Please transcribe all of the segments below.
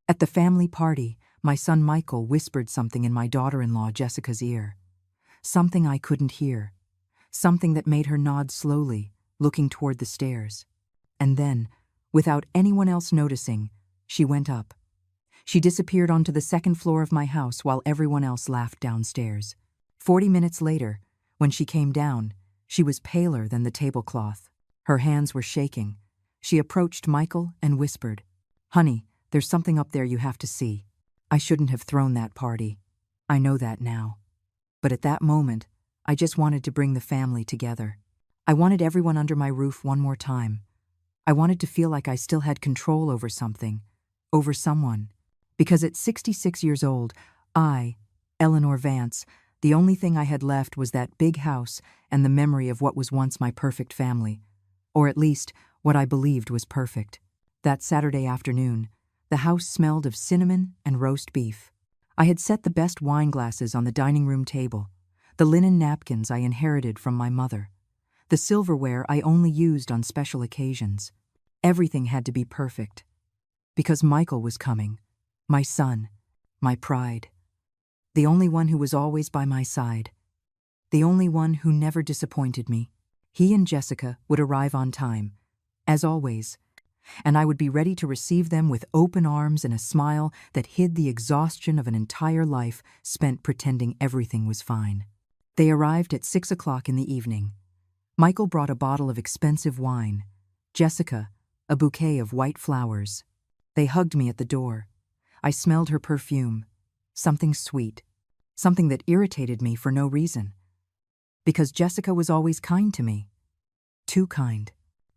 At the family party, my son Michael whispered something in my daughter-in-law Jessica's ear. Something I couldn't hear. Something that made her nod slowly, looking toward the stairs. And then, without anyone else noticing, she went up. She disappeared onto the second floor of my house while everyone else laughed downstairs. 40 minutes later, when she came down, she was paler than the tablecloth. Her hands were shaking. She approached Michael and whispered, "Honey, there's something up there you have to see. I shouldn't have thrown that party. I know that now. But at that moment, I just wanted to bring the family together. I wanted everyone under my roof one more time. I wanted to feel like I still had control over something, over someone. Because at 66 years old, I, Eleanor Vance, the only thing I had left was that big house and the memory of what was once my perfect family. Or at least, what I believed was perfect. That Saturday afternoon, the house smelled of cinnamon and roast beef. I had set the best wine glasses on the dining room table, the linen napkins I inherited from my mother, the silverware I only used on special occasions. Everything had to be perfect. Because Michael was coming, my son, my pride. The only one who was always by my side. The only one who never disappointed me. He and Jessica would arrive on time, as always, and I would be ready to receive them with open arms and a smile that hid the exhaustion of an entire life spent pretending everything was fine. They arrived at 6 o'clock in the evening. Michael brought a bottle of expensive wine. Jessica, a bouquet of white flowers. They hugged me at the door. I smelled her perfume. Something sweet. Something that irritated me for no reason. Because Jessica was always kind to me. Too kind.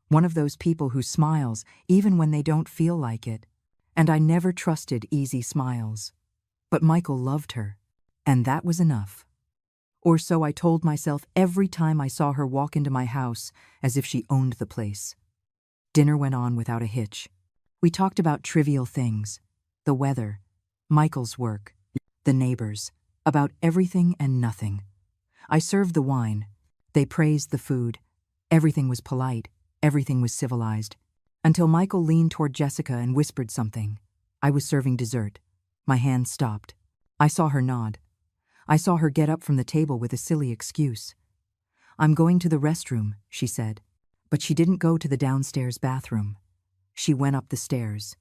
One of those people who smiles even when they don't feel like it. And I never trusted easy smiles. But Michael loved her. And that was enough. Or so I told myself every time I saw her walk into my house, as if she owned the place. Dinner went on without a hitch. We talked about trivial things. The weather, Michael's work, the neighbors, about everything and nothing. I served the wine. They praised the food. Everything was polite. Everything was civilized. Until Michael leaned toward Jessica and whispered something. I was serving dessert. My hand stopped. I saw her nod. I saw her get up from the table with a silly excuse. "I'm going to the restroom," she said. But she didn't go to the downstairs bathroom. She went up the stairs.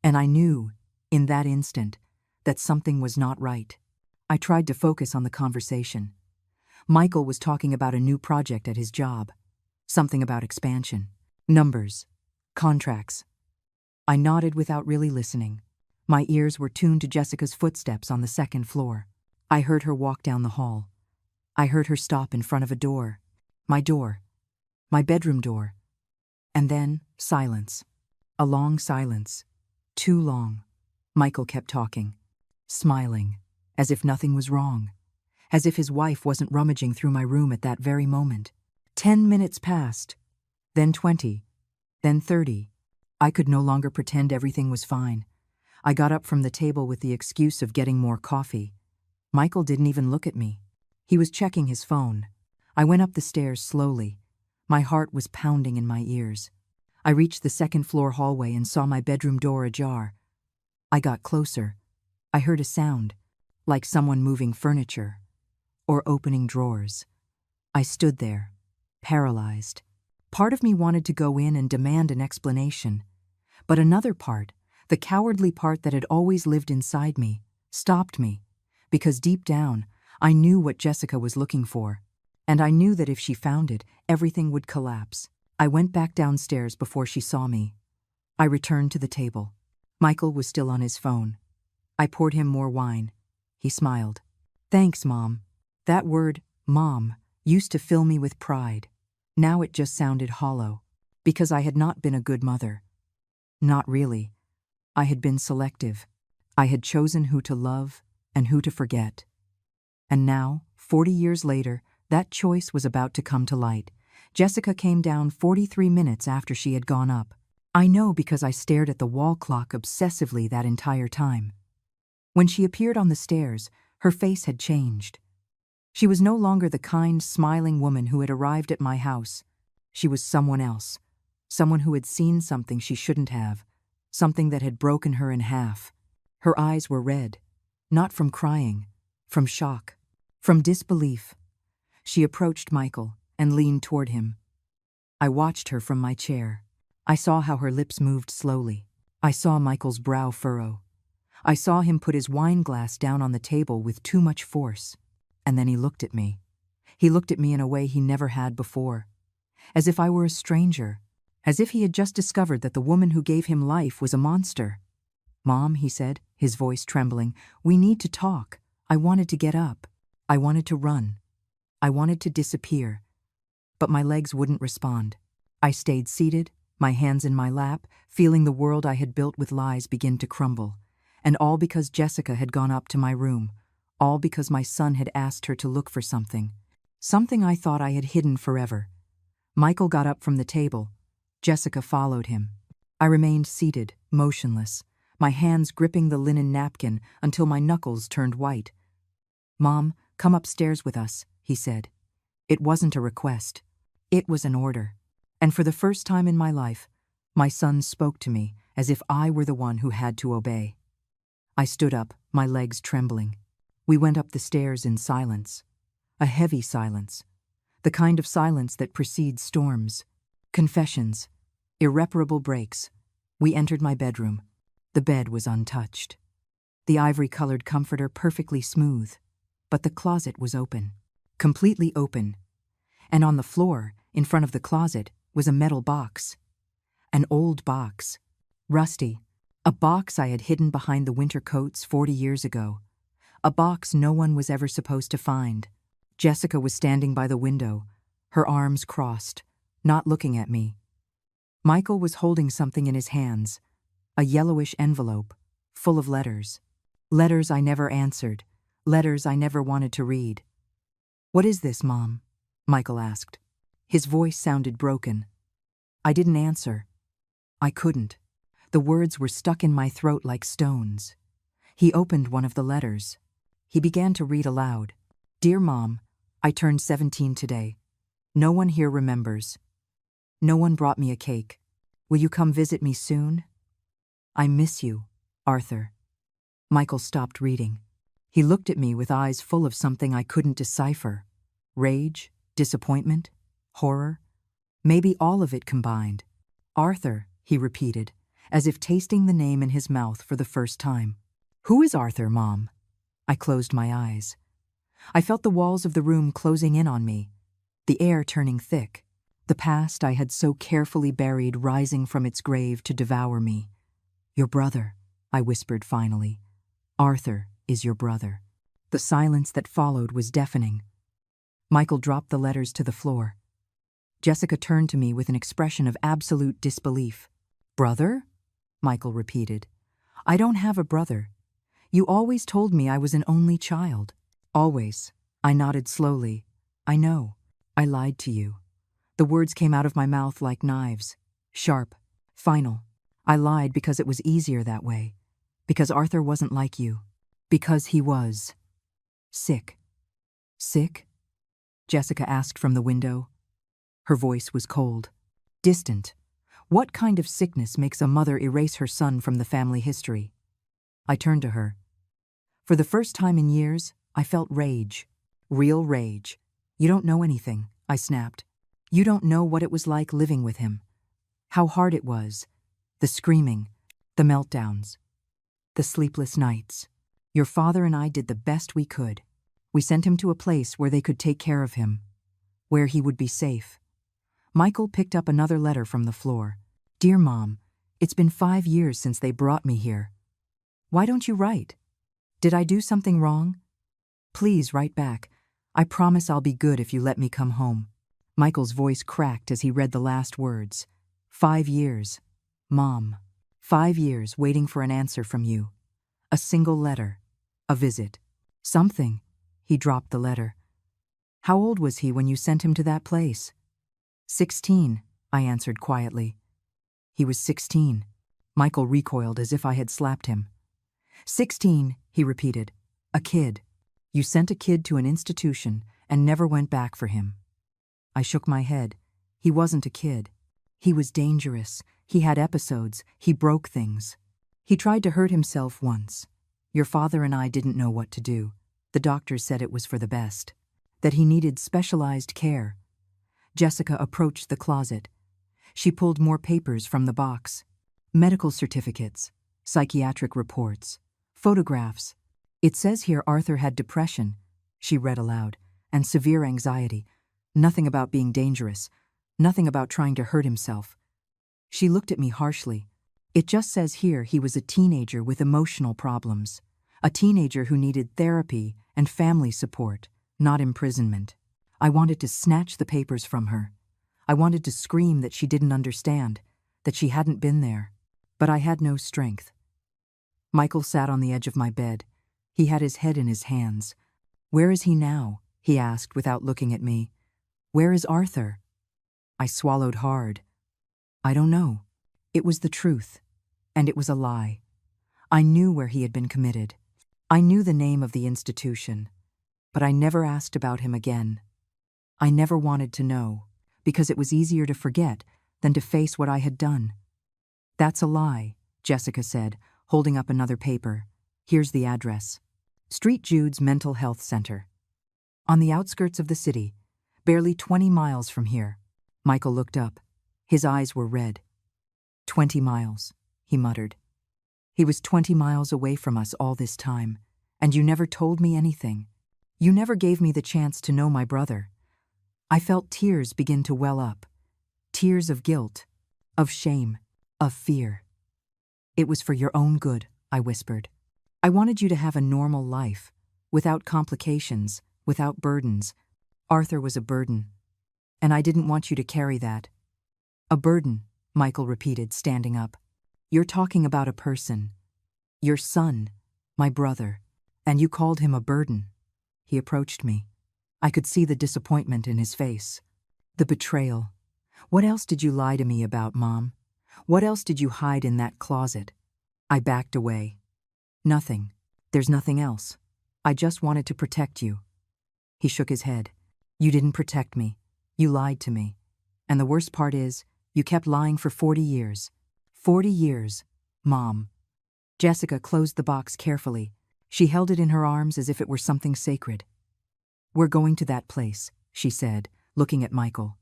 And I knew, in that instant, that something was not right. I tried to focus on the conversation. Michael was talking about a new project at his job. Something about expansion. Numbers. Contracts. I nodded without really listening. My ears were tuned to Jessica's footsteps on the second floor. I heard her walk down the hall. I heard her stop in front of a door. My door. My bedroom door. And then, silence. A long silence. Too long. Michael kept talking. Smiling. As if nothing was wrong. As if his wife wasn't rummaging through my room at that very moment. 10 minutes passed. Then 20. Then 30. I could no longer pretend everything was fine. I got up from the table with the excuse of getting more coffee. Michael didn't even look at me. He was checking his phone. I went up the stairs slowly. My heart was pounding in my ears. I reached the second floor hallway and saw my bedroom door ajar. I got closer. I heard a sound, like someone moving furniture, or opening drawers. I stood there, paralyzed. Part of me wanted to go in and demand an explanation, but another part, the cowardly part that had always lived inside me, stopped me. Because deep down, I knew what Jessica was looking for, and I knew that if she found it, everything would collapse. I went back downstairs before she saw me. I returned to the table. Michael was still on his phone. I poured him more wine. He smiled. "Thanks, Mom." That word, Mom, used to fill me with pride. Now it just sounded hollow, because I had not been a good mother. Not really. I had been selective. I had chosen who to love and who to forget. And now, 40 years later, that choice was about to come to light. Jessica came down 43 minutes after she had gone up. I know because I stared at the wall clock obsessively that entire time. When she appeared on the stairs, her face had changed. She was no longer the kind, smiling woman who had arrived at my house. She was someone else. Someone who had seen something she shouldn't have. Something that had broken her in half. Her eyes were red, not from crying, from shock, from disbelief. She approached Michael and leaned toward him. I watched her from my chair. I saw how her lips moved slowly. I saw Michael's brow furrow. I saw him put his wine glass down on the table with too much force. And then he looked at me. He looked at me in a way he never had before, as if I were a stranger, as if he had just discovered that the woman who gave him life was a monster. "Mom," he said, his voice trembling, "we need to talk." I wanted to get up. I wanted to run. I wanted to disappear. But my legs wouldn't respond. I stayed seated, my hands in my lap, feeling the world I had built with lies begin to crumble. And all because Jessica had gone up to my room. All because my son had asked her to look for something. Something I thought I had hidden forever. Michael got up from the table. Jessica followed him. I remained seated, motionless, my hands gripping the linen napkin until my knuckles turned white. "Mom, come upstairs with us," he said. It wasn't a request. It was an order. And for the first time in my life, my son spoke to me as if I were the one who had to obey. I stood up, my legs trembling. We went up the stairs in silence. A heavy silence. The kind of silence that precedes storms. Confessions. Irreparable breaks. We entered my bedroom. The bed was untouched. The ivory-colored comforter perfectly smooth. But the closet was open. Completely open. And on the floor, in front of the closet, was a metal box. An old box. Rusty. A box I had hidden behind the winter coats 40 years ago. A box no one was ever supposed to find. Jessica was standing by the window, her arms crossed, not looking at me. Michael was holding something in his hands, a yellowish envelope, full of letters. Letters I never answered, letters I never wanted to read. "What is this, Mom?" Michael asked. His voice sounded broken. I didn't answer. I couldn't. The words were stuck in my throat like stones. He opened one of the letters. He began to read aloud. "Dear Mom, I turned 17 today. No one here remembers. No one brought me a cake. Will you come visit me soon? I miss you, Arthur." Michael stopped reading. He looked at me with eyes full of something I couldn't decipher. Rage, disappointment, horror. Maybe all of it combined. "Arthur," he repeated, as if tasting the name in his mouth for the first time. "Who is Arthur, Mom?" I closed my eyes. I felt the walls of the room closing in on me, the air turning thick, the past I had so carefully buried rising from its grave to devour me. "Your brother," I whispered finally. "Arthur is your brother." The silence that followed was deafening. Michael dropped the letters to the floor. Jessica turned to me with an expression of absolute disbelief. "Brother?" Michael repeated. "I don't have a brother. You always told me I was an only child." "Always." I nodded slowly. "I know. I lied to you." The words came out of my mouth like knives. Sharp. Final. I lied because it was easier that way. Because Arthur wasn't like you. Because he was sick. "Sick?" Jessica asked from the window. Her voice was cold. Distant. What kind of sickness makes a mother erase her son from the family history? I turned to her. For the first time in years, I felt rage. Real rage. "You don't know anything," I snapped. "You don't know what it was like living with him. How hard it was. The screaming, the meltdowns, the sleepless nights. Your father and I did the best we could. We sent him to a place where they could take care of him, where he would be safe." Michael picked up another letter from the floor. "Dear Mom, it's been 5 years since they brought me here. Why don't you write? Did I do something wrong? Please write back. I promise I'll be good if you let me come home." Michael's voice cracked as he read the last words. 5 years. Mom. 5 years waiting for an answer from you. A single letter. A visit. Something. He dropped the letter. "How old was he when you sent him to that place?" 16, I answered quietly. He was 16. Michael recoiled as if I had slapped him. 16, he repeated. A kid. You sent a kid to an institution and never went back for him. I shook my head. He wasn't a kid. He was dangerous. He had episodes. He broke things. He tried to hurt himself once. Your father and I didn't know what to do. The doctors said it was for the best. That he needed specialized care. Jessica approached the closet. She pulled more papers from the box. Medical certificates, psychiatric reports, photographs. It says here Arthur had depression, she read aloud, and severe anxiety. Nothing about being dangerous. Nothing about trying to hurt himself. She looked at me harshly. It just says here he was a teenager with emotional problems. A teenager who needed therapy and family support, not imprisonment. I wanted to snatch the papers from her. I wanted to scream that she didn't understand, that she hadn't been there. But I had no strength. Michael sat on the edge of my bed. He had his head in his hands. Where is he now? He asked without looking at me. Where is Arthur? I swallowed hard. I don't know. It was the truth. And it was a lie. I knew where he had been committed. I knew the name of the institution. But I never asked about him again. I never wanted to know, because it was easier to forget than to face what I had done. That's a lie, Jessica said, holding up another paper. Here's the address. St. Jude's Mental Health Center. On the outskirts of the city, barely 20 miles from here. Michael looked up. His eyes were red. 20 miles, he muttered. He was 20 miles away from us all this time, and you never told me anything. You never gave me the chance to know my brother. I felt tears begin to well up. Tears of guilt, of shame, of fear. It was for your own good, I whispered. I wanted you to have a normal life, without complications, without burdens. Arthur was a burden, and I didn't want you to carry that. A burden, Michael repeated, standing up. You're talking about a person. Your son, my brother, and you called him a burden. He approached me. I could see the disappointment in his face. The betrayal. What else did you lie to me about, Mom? What else did you hide in that closet? I backed away. Nothing. There's nothing else. I just wanted to protect you. He shook his head. You didn't protect me. You lied to me. And the worst part is, you kept lying for 40 years. 40 years, Mom. Jessica closed the box carefully. She held it in her arms as if it were something sacred. We're going to that place, she said, looking at Michael.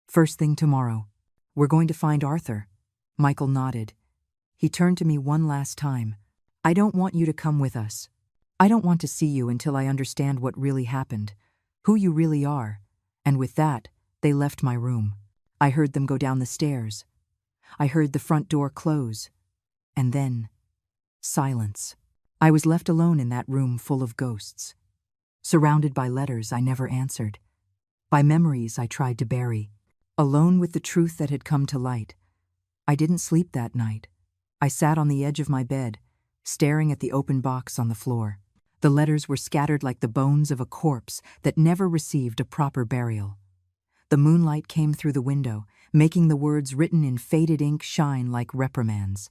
First thing tomorrow. We're going to find Arthur. Michael nodded. He turned to me one last time. I don't want you to come with us. I don't want to see you until I understand what really happened, who you really are. And with that, they left my room. I heard them go down the stairs. I heard the front door close. And then, silence. I was left alone in that room full of ghosts. Surrounded by letters I never answered. By memories I tried to bury. Alone with the truth that had come to light. I didn't sleep that night. I sat on the edge of my bed, staring at the open box on the floor. The letters were scattered like the bones of a corpse that never received a proper burial. The moonlight came through the window, making the words written in faded ink shine like reprimands,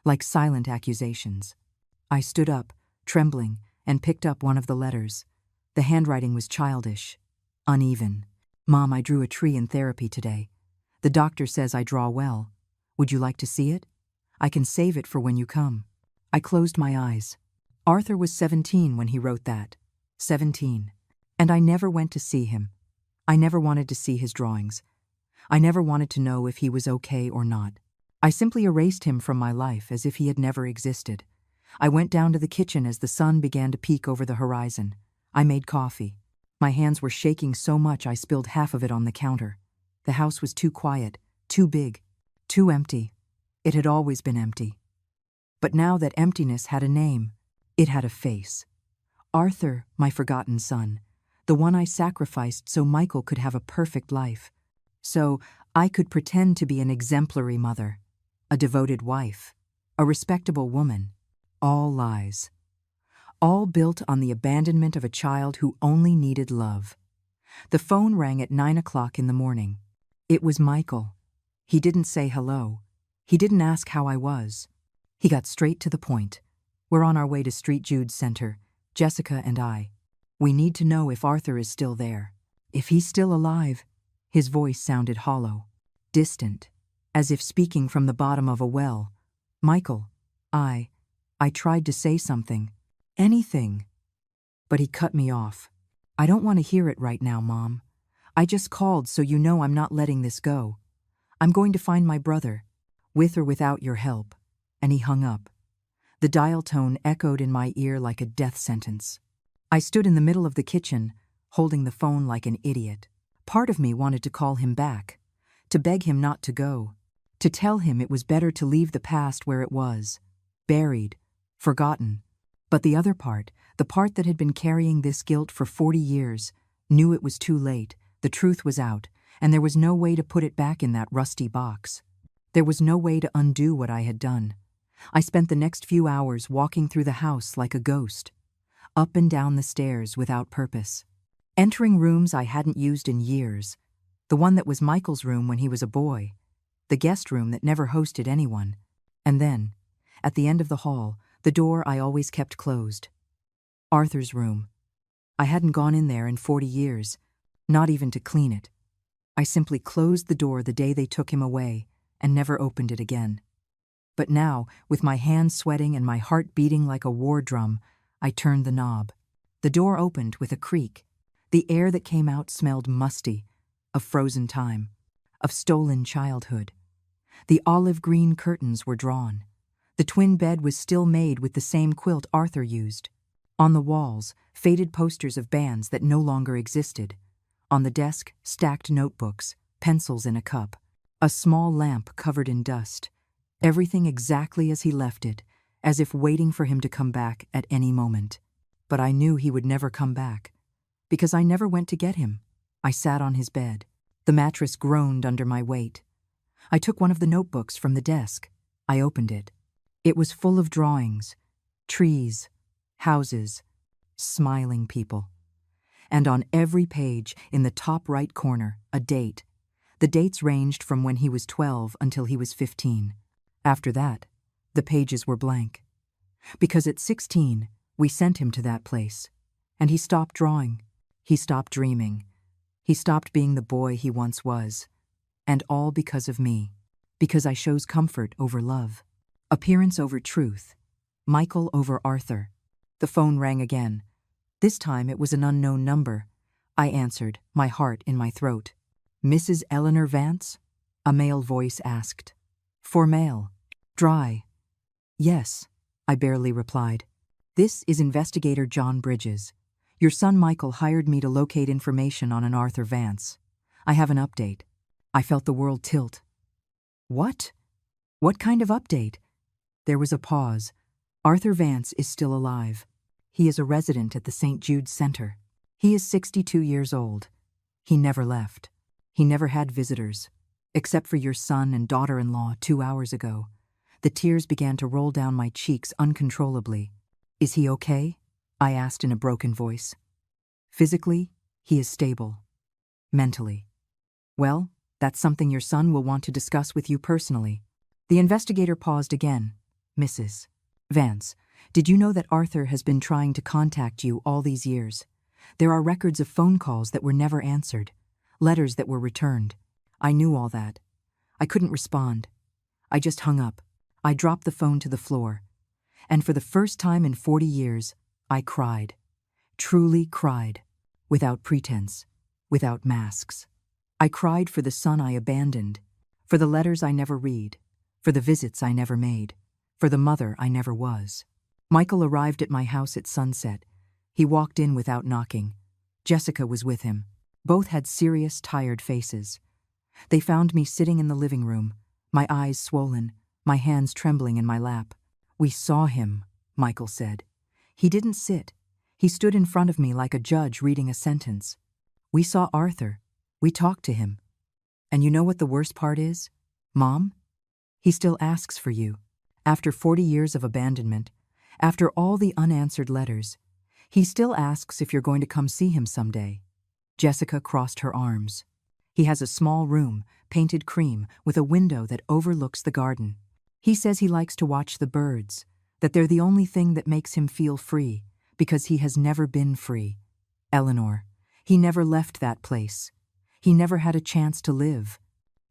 like silent accusations. I stood up, trembling, and picked up one of the letters. The handwriting was childish, uneven. Mom, I drew a tree in therapy today. The doctor says I draw well. Would you like to see it? I can save it for when you come. I closed my eyes. Arthur was 17 when he wrote that. 17. And I never went to see him. I never wanted to see his drawings. I never wanted to know if he was okay or not. I simply erased him from my life as if he had never existed. I went down to the kitchen as the sun began to peek over the horizon. I made coffee. My hands were shaking so much I spilled half of it on the counter. The house was too quiet, too big, too empty. It had always been empty. But now that emptiness had a name, it had a face. Arthur, my forgotten son, the one I sacrificed so Michael could have a perfect life. So I could pretend to be an exemplary mother, a devoted wife, a respectable woman. All lies. All built on the abandonment of a child who only needed love. The phone rang at 9 o'clock in the morning. It was Michael. He didn't say hello. He didn't ask how I was. He got straight to the point. We're on our way to St. Jude's Center, Jessica and I. We need to know if Arthur is still there. If he's still alive. His voice sounded hollow, distant, as if speaking from the bottom of a well. Michael, I tried to say something, Anything. But he cut me off. I don't want to hear it right now, Mom. I just called so you know I'm not letting this go. I'm going to find my brother, with or without your help. And he hung up. The dial tone echoed in my ear like a death sentence. I stood in the middle of the kitchen, holding the phone like an idiot. Part of me wanted to call him back, to beg him not to go, to tell him it was better to leave the past where it was, buried, forgotten. But the other part, the part that had been carrying this guilt for 40 years, knew it was too late, the truth was out, and there was no way to put it back in that rusty box. There was no way to undo what I had done. I spent the next few hours walking through the house like a ghost, up and down the stairs without purpose, entering rooms I hadn't used in years, the one that was Michael's room when he was a boy, the guest room that never hosted anyone, and then, at the end of the hall, the door I always kept closed. Arthur's room. I hadn't gone in there in 40 years, not even to clean it. I simply closed the door the day they took him away and never opened it again. But now, with my hands sweating and my heart beating like a war drum, I turned the knob. The door opened with a creak. The air that came out smelled musty, of frozen time, of stolen childhood. The olive green curtains were drawn. The twin bed was still made with the same quilt Arthur used. On the walls, faded posters of bands that no longer existed. On the desk, stacked notebooks, pencils in a cup, a small lamp covered in dust. Everything exactly as he left it, as if waiting for him to come back at any moment. But I knew he would never come back, because I never went to get him. I sat on his bed. The mattress groaned under my weight. I took one of the notebooks from the desk. I opened it. It was full of drawings, trees, houses, smiling people. And on every page, in the top right corner, a date. The dates ranged from when he was 12 until he was 15. After that, the pages were blank. Because at 16, we sent him to that place. And he stopped drawing. He stopped dreaming. He stopped being the boy he once was. And all because of me. Because I chose comfort over love. Appearance over truth. Michael over Arthur. The phone rang again. This time it was an unknown number. I answered, my heart in my throat. Mrs. Eleanor Vance? A male voice asked. For mail. Dry. Yes, I barely replied. This is Investigator John Bridges. Your son Michael hired me to locate information on an Arthur Vance. I have an update. I felt the world tilt. What? What kind of update? There was a pause. Arthur Vance is still alive. He is a resident at the St. Jude's Center. He is 62 years old. He never left. He never had visitors, except for your son and daughter-in-law 2 hours ago. The tears began to roll down my cheeks uncontrollably. Is he okay? I asked in a broken voice. Physically, he is stable. Mentally. Well, that's something your son will want to discuss with you personally. The investigator paused again. Mrs. Vance, did you know that Arthur has been trying to contact you all these years? There are records of phone calls that were never answered, letters that were returned. I knew all that. I couldn't respond. I just hung up. I dropped the phone to the floor. And for the first time in 40 years, I cried. Truly cried. Without pretense. Without masks. I cried for the son I abandoned. For the letters I never read. For the visits I never made. For the mother I never was. Michael arrived at my house at sunset. He walked in without knocking. Jessica was with him. Both had serious, tired faces. They found me sitting in the living room, my eyes swollen, my hands trembling in my lap. We saw him, Michael said. He didn't sit. He stood in front of me like a judge reading a sentence. We saw Arthur. We talked to him. And you know what the worst part is? Mom? He still asks for you. After 40 years of abandonment, after all the unanswered letters, he still asks if you're going to come see him someday. Jessica crossed her arms. He has a small room, painted cream, with a window that overlooks the garden. He says he likes to watch the birds, that they're the only thing that makes him feel free, because he has never been free. Eleanor, he never left that place. He never had a chance to live.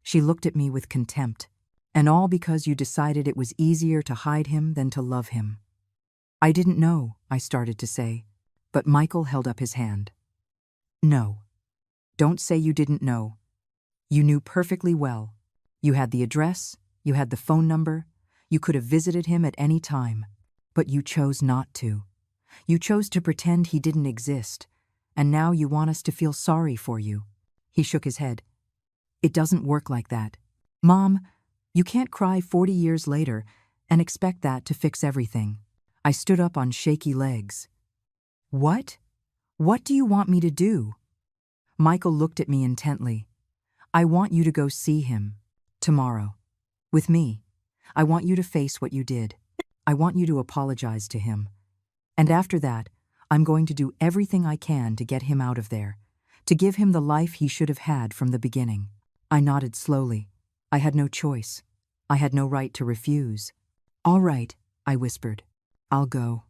She looked at me with contempt. And all because you decided it was easier to hide him than to love him. I didn't know. I started to say, but Michael held up his hand. No. Don't say you didn't know. You knew perfectly well. You had the address, you had the phone number, you could have visited him at any time. But you chose not to. You chose to pretend he didn't exist, and now you want us to feel sorry for you. He shook his head. It doesn't work like that. Mom, you can't cry 40 years later and expect that to fix everything. I stood up on shaky legs. What? What do you want me to do? Michael looked at me intently. I want you to go see him. Tomorrow. With me. I want you to face what you did. I want you to apologize to him. And after that, I'm going to do everything I can to get him out of there, to give him the life he should have had from the beginning. I nodded slowly. I had no choice. I had no right to refuse. All right, I whispered. I'll go.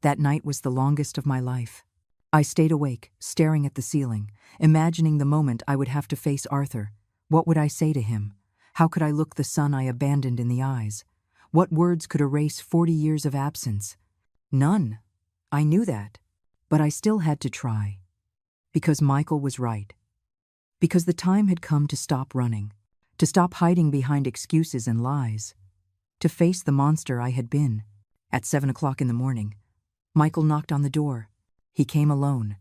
That night was the longest of my life. I stayed awake, staring at the ceiling, imagining the moment I would have to face Arthur. What would I say to him? How could I look the son I abandoned in the eyes? What words could erase 40 years of absence? None. I knew that. But I still had to try. Because Michael was right. Because the time had come to stop running, to stop hiding behind excuses and lies, to face the monster I had been. At 7 o'clock in the morning, Michael knocked on the door. He came alone.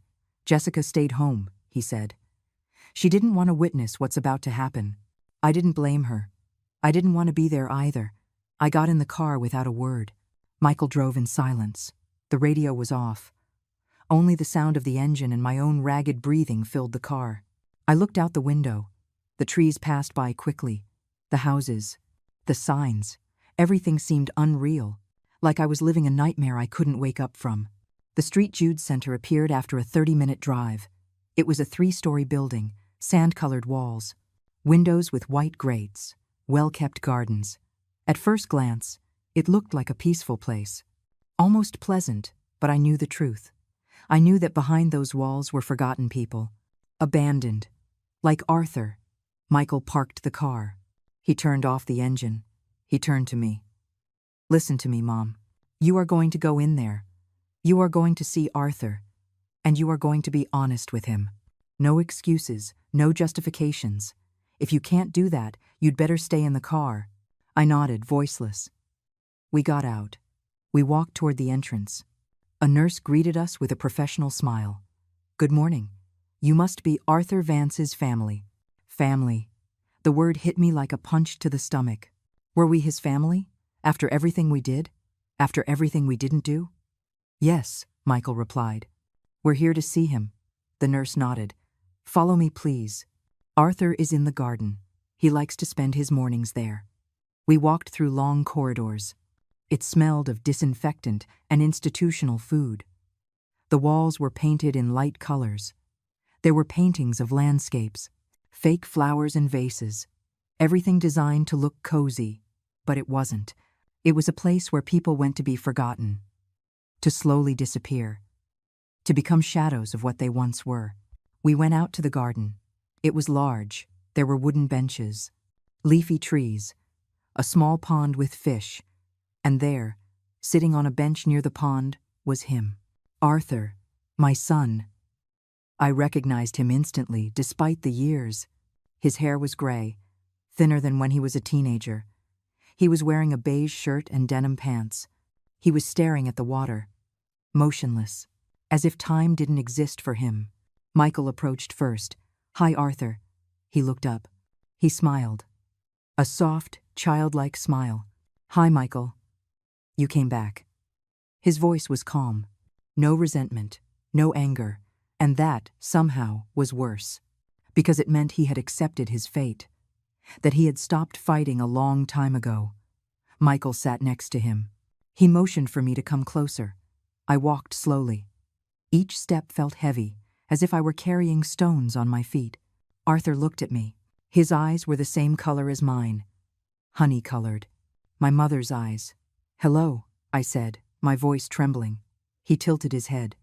Jessica stayed home, he said. She didn't want to witness what's about to happen. I didn't blame her. I didn't want to be there either. I got in the car without a word. Michael drove in silence. The radio was off. Only the sound of the engine and my own ragged breathing filled the car. I looked out the window. The trees passed by quickly. The houses. The signs. Everything seemed unreal, like I was living a nightmare I couldn't wake up from. The St. Jude Center appeared after a 30-minute drive. It was a 3-story building, sand-colored walls, windows with white grates, well-kept gardens. At first glance, it looked like a peaceful place. Almost pleasant, but I knew the truth. I knew that behind those walls were forgotten people. Abandoned. Like Arthur. Michael parked the car. He turned off the engine. He turned to me. Listen to me, Mom. You are going to go in there. You are going to see Arthur. And you are going to be honest with him. No excuses, no justifications. If you can't do that, you'd better stay in the car. I nodded, voiceless. We got out. We walked toward the entrance. A nurse greeted us with a professional smile. Good morning. You must be Arthur Vance's family. Family. The word hit me like a punch to the stomach. Were we his family? After everything we did? After everything we didn't do? Yes, Michael replied. We're here to see him. The nurse nodded. Follow me, please. Arthur is in the garden. He likes to spend his mornings there. We walked through long corridors. It smelled of disinfectant and institutional food. The walls were painted in light colors. There were paintings of landscapes, fake flowers and vases, everything designed to look cozy, but it wasn't. It was a place where people went to be forgotten, to slowly disappear, to become shadows of what they once were. We went out to the garden. It was large. There were wooden benches, leafy trees, a small pond with fish, and there, sitting on a bench near the pond, was him. Arthur, my son. I recognized him instantly, despite the years. His hair was gray, thinner than when he was a teenager. He was wearing a beige shirt and denim pants. He was staring at the water, motionless, as if time didn't exist for him. Michael approached first. Hi, Arthur. He looked up. He smiled. A soft, childlike smile. Hi, Michael. You came back. His voice was calm. No resentment, no anger, and that, somehow, was worse, because it meant he had accepted his fate, that he had stopped fighting a long time ago. Michael sat next to him. He motioned for me to come closer. I walked slowly. Each step felt heavy, as if I were carrying stones on my feet. Arthur looked at me. His eyes were the same color as mine, honey-colored. My mother's eyes. Hello, I said, my voice trembling. He tilted his head.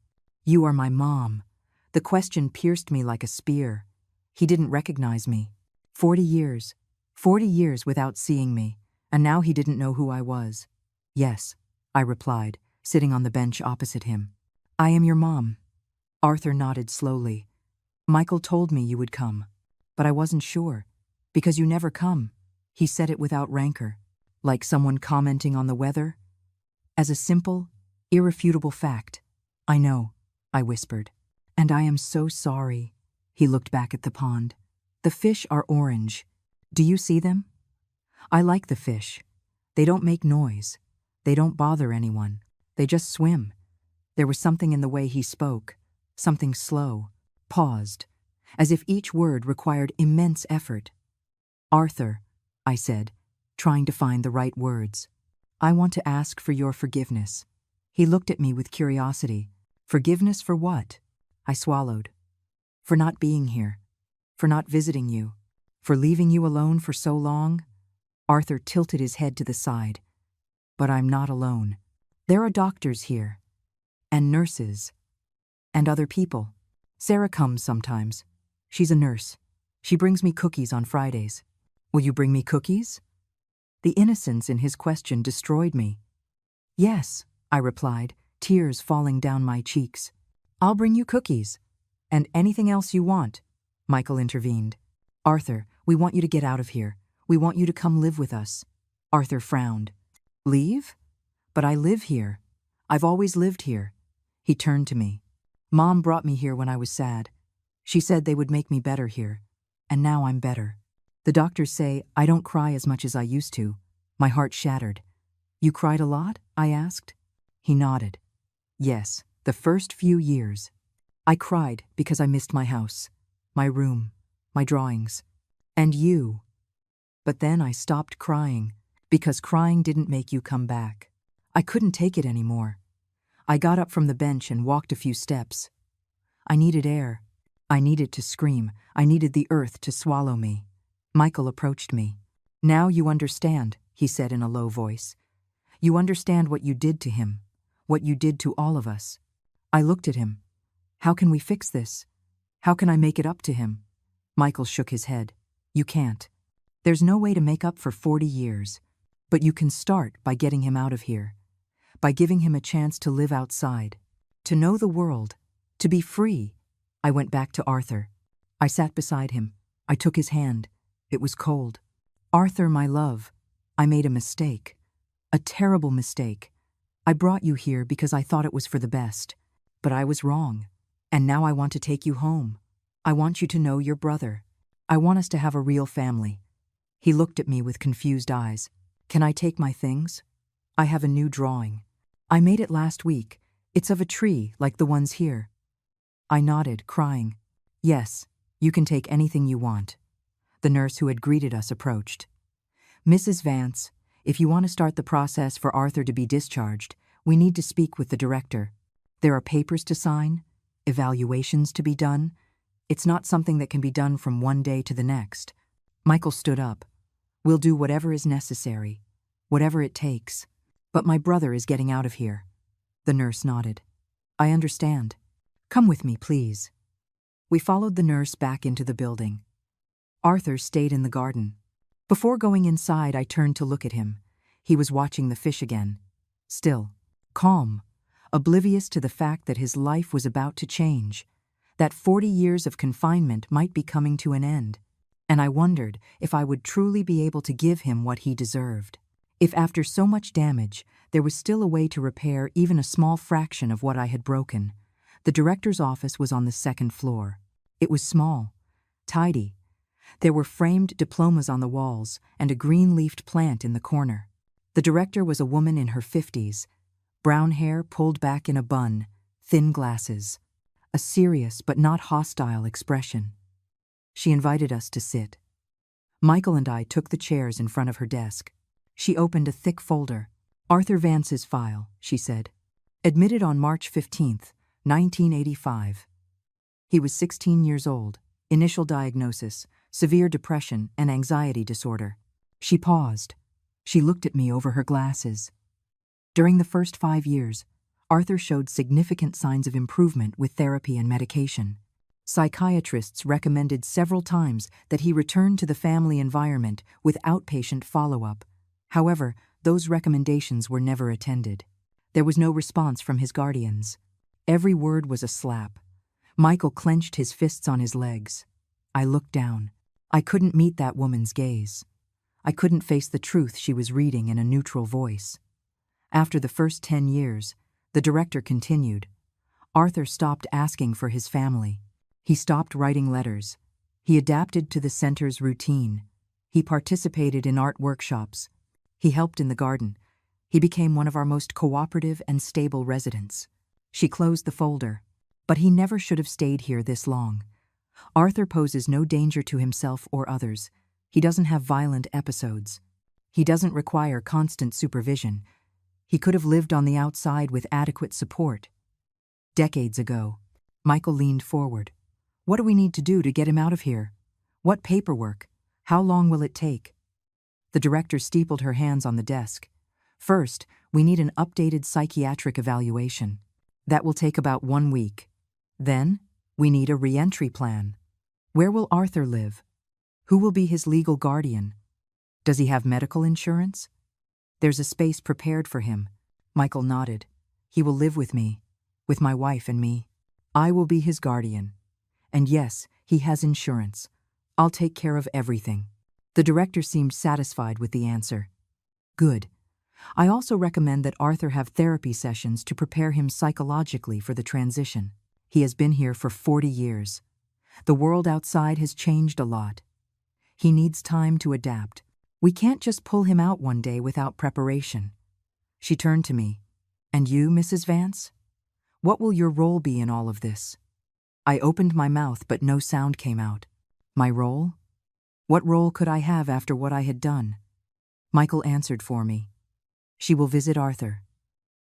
You are my mom. The question pierced me like a spear. He didn't recognize me. 40 years. 40 years without seeing me, and now he didn't know who I was. Yes, I replied, sitting on the bench opposite him. "I am your mom." Arthur nodded slowly. "Michael told me you would come, but I wasn't sure, because you never come." He said it without rancor, like someone commenting on the weather. As a simple, irrefutable fact. "I know," I whispered. "And I am so sorry." He looked back at the pond. "The fish are orange. Do you see them? I like the fish. They don't make noise. They don't bother anyone. They just swim." There was something in the way he spoke, something slow, paused, as if each word required immense effort. "Arthur," I said, trying to find the right words, "I want to ask for your forgiveness." He looked at me with curiosity. "Forgiveness for what?" I swallowed. "For not being here. For not visiting you. For leaving you alone for so long." Arthur tilted his head to the side. "But I'm not alone. There are doctors here. And nurses. And other people. Sarah comes sometimes. She's a nurse. She brings me cookies on Fridays." "Will you bring me cookies?" The innocence in his question destroyed me. "Yes," I replied, tears falling down my cheeks. "I'll bring you cookies. And anything else you want," Michael intervened. "Arthur, we want you to get out of here. We want you to come live with us." Arthur frowned. "Leave? But I live here. I've always lived here." He turned to me. "Mom brought me here when I was sad. She said they would make me better here. And now I'm better. The doctors say I don't cry as much as I used to." My heart shattered. "You cried a lot?" I asked. He nodded. "Yes, the first few years. I cried because I missed my house, my room, my drawings. And you. But then I stopped crying, because crying didn't make you come back. I couldn't take it anymore. I got up from the bench and walked a few steps. I needed air. I needed to scream. I needed the earth to swallow me." Michael approached me. "Now you understand," he said in a low voice. "You understand what you did to him, what you did to all of us." I looked at him. "How can we fix this? How can I make it up to him?" Michael shook his head. "You can't. There's no way to make up for 40 years. But you can start by getting him out of here, by giving him a chance to live outside, to know the world, to be free." I went back to Arthur. I sat beside him. I took his hand. It was cold. "Arthur, my love, I made a mistake. A terrible mistake. I brought you here because I thought it was for the best. But I was wrong. And now I want to take you home. I want you to know your brother. I want us to have a real family." He looked at me with confused eyes. "Can I take my things? I have a new drawing. I made it last week. It's of a tree like the ones here." I nodded, crying. "Yes, you can take anything you want." The nurse who had greeted us approached. "Mrs. Vance, if you want to start the process for Arthur to be discharged, we need to speak with the director. There are papers to sign, evaluations to be done. It's not something that can be done from one day to the next." Michael stood up. "We'll do whatever is necessary, whatever it takes. But my brother is getting out of here." The nurse nodded. "I understand. Come with me, please." We followed the nurse back into the building. Arthur stayed in the garden. Before going inside, I turned to look at him. He was watching the fish again. Still, calm, oblivious to the fact that his life was about to change, that 40 years of confinement might be coming to an end. And I wondered if I would truly be able to give him what he deserved. If after so much damage, there was still a way to repair even a small fraction of what I had broken. The director's office was on the second floor. It was small, tidy. There were framed diplomas on the walls and a green-leafed plant in the corner. The director was a woman in her 50s, brown hair pulled back in a bun, thin glasses, a serious but not hostile expression. She invited us to sit. Michael and I took the chairs in front of her desk. She opened a thick folder. "Arthur Vance's file," she said. "Admitted on March 15th, 1985. He was 16 years old. Initial diagnosis, severe depression and anxiety disorder." She paused. She looked at me over her glasses. "During the first 5 years, Arthur showed significant signs of improvement with therapy and medication. Psychiatrists recommended several times that he return to the family environment with outpatient follow-up. However, those recommendations were never attended. There was no response from his guardians. Every word was a slap. Michael clenched his fists on his legs. I looked down. I couldn't meet that woman's gaze. I couldn't face the truth she was reading in a neutral voice. After the first 10 years, the director continued. Arthur stopped asking for his family. He stopped writing letters. He adapted to the center's routine. He participated in art workshops. He helped in the garden. He became one of our most cooperative and stable residents. She closed the folder. But he never should have stayed here this long. Arthur poses no danger to himself or others. He doesn't have violent episodes. He doesn't require constant supervision. He could have lived on the outside with adequate support. Decades ago, Michael leaned forward. What do we need to do to get him out of here? What paperwork? How long will it take? The director steepled her hands on the desk. First, we need an updated psychiatric evaluation. That will take about 1 week. Then, we need a re-entry plan. Where will Arthur live? Who will be his legal guardian? Does he have medical insurance? There's a space prepared for him. Michael nodded. He will live with me, with my wife and me. I will be his guardian. And yes, he has insurance. I'll take care of everything. The director seemed satisfied with the answer. Good. I also recommend that Arthur have therapy sessions to prepare him psychologically for the transition. He has been here for 40 years. The world outside has changed a lot. He needs time to adapt. We can't just pull him out one day without preparation. She turned to me. And you, Mrs. Vance? What will your role be in all of this? I opened my mouth, but no sound came out. My role? What role could I have after what I had done? Michael answered for me. She will visit Arthur.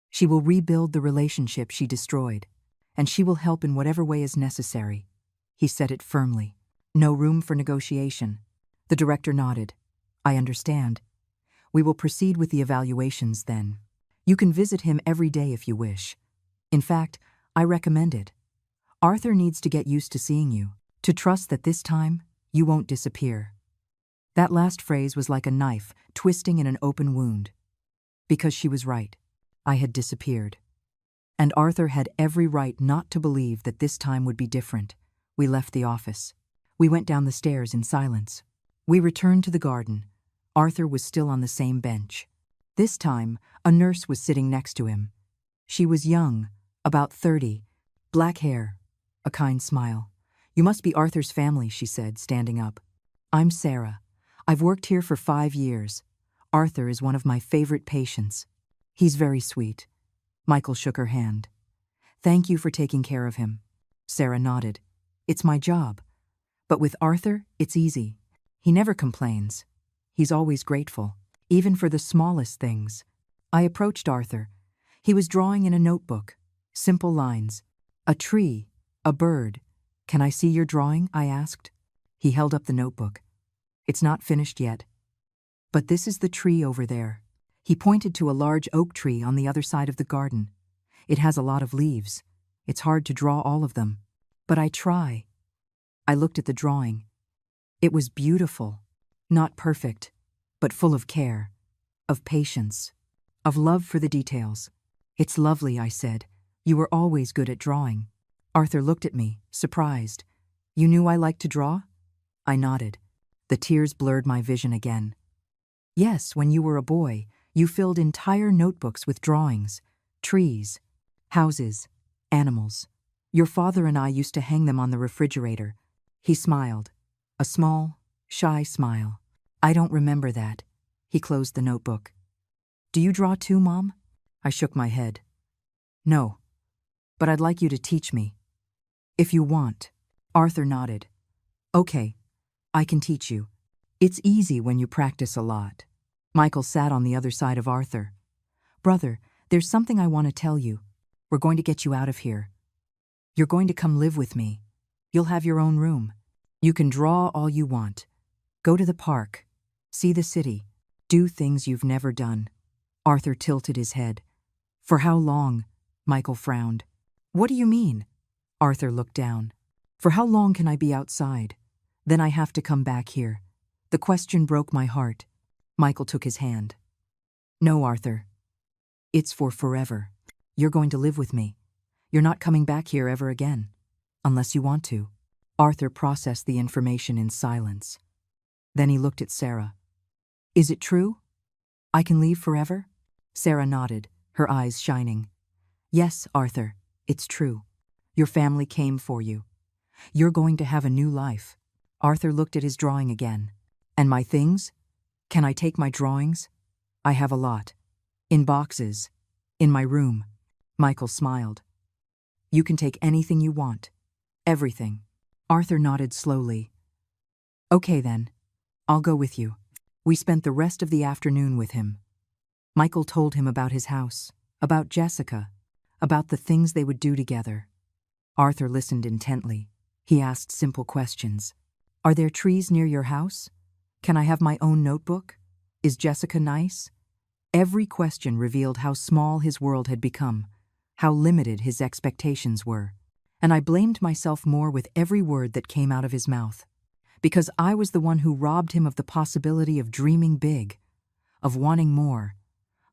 She will rebuild the relationship she destroyed, and she will help in whatever way is necessary. He said it firmly. No room for negotiation. The director nodded. I understand. We will proceed with the evaluations then. You can visit him every day if you wish. In fact, I recommend it. Arthur needs to get used to seeing you, to trust that this time, you won't disappear. That last phrase was like a knife twisting in an open wound. Because she was right. I had disappeared. And Arthur had every right not to believe that this time would be different. We left the office. We went down the stairs in silence. We returned to the garden. Arthur was still on the same bench. This time, a nurse was sitting next to him. She was young, about 30, black hair, a kind smile. You must be Arthur's family, she said, standing up. I'm Sarah. I've worked here for 5 years. Arthur is one of my favorite patients. He's very sweet. Michael shook her hand. Thank you for taking care of him. Sarah nodded. It's my job. But with Arthur, it's easy. He never complains. He's always grateful, even for the smallest things. I approached Arthur. He was drawing in a notebook. Simple lines. A tree, a bird. Can I see your drawing? I asked. He held up the notebook. It's not finished yet. But this is the tree over there. He pointed to a large oak tree on the other side of the garden. It has a lot of leaves. It's hard to draw all of them. But I try. I looked at the drawing. It was beautiful. Not perfect, but full of care, of patience, of love for the details. It's lovely, I said. You were always good at drawing. Arthur looked at me, surprised. You knew I liked to draw? I nodded. The tears blurred my vision again. Yes, when you were a boy, you filled entire notebooks with drawings, trees, houses, animals. Your father and I used to hang them on the refrigerator. He smiled, a small, shy smile. I don't remember that. He closed the notebook. Do you draw too, Mom? I shook my head. No, but I'd like you to teach me. If you want. Arthur nodded. Okay, I can teach you. It's easy when you practice a lot. Michael sat on the other side of Arthur. Brother, there's something I want to tell you. We're going to get you out of here. You're going to come live with me. You'll have your own room. You can draw all you want. Go to the park. See the city. Do things you've never done. Arthur tilted his head. For how long? Michael frowned. What do you mean? Arthur looked down. For how long can I be outside? Then I have to come back here. The question broke my heart. Michael took his hand. No, Arthur. It's for forever. You're going to live with me. You're not coming back here ever again. Unless you want to." Arthur processed the information in silence. Then he looked at Sarah. "Is it true? I can leave forever?" Sarah nodded, her eyes shining. "Yes, Arthur, it's true. Your family came for you. You're going to have a new life." Arthur looked at his drawing again. "And my things? Can I take my drawings? I have a lot. In boxes. In my room." Michael smiled. "You can take anything you want. Everything." Arthur nodded slowly. "Okay then. I'll go with you." We spent the rest of the afternoon with him. Michael told him about his house, about Jessica, about the things they would do together. Arthur listened intently. He asked simple questions. "Are there trees near your house? Can I have my own notebook? Is Jessica nice?" Every question revealed how small his world had become, how limited his expectations were. And I blamed myself more with every word that came out of his mouth, because I was the one who robbed him of the possibility of dreaming big, of wanting more,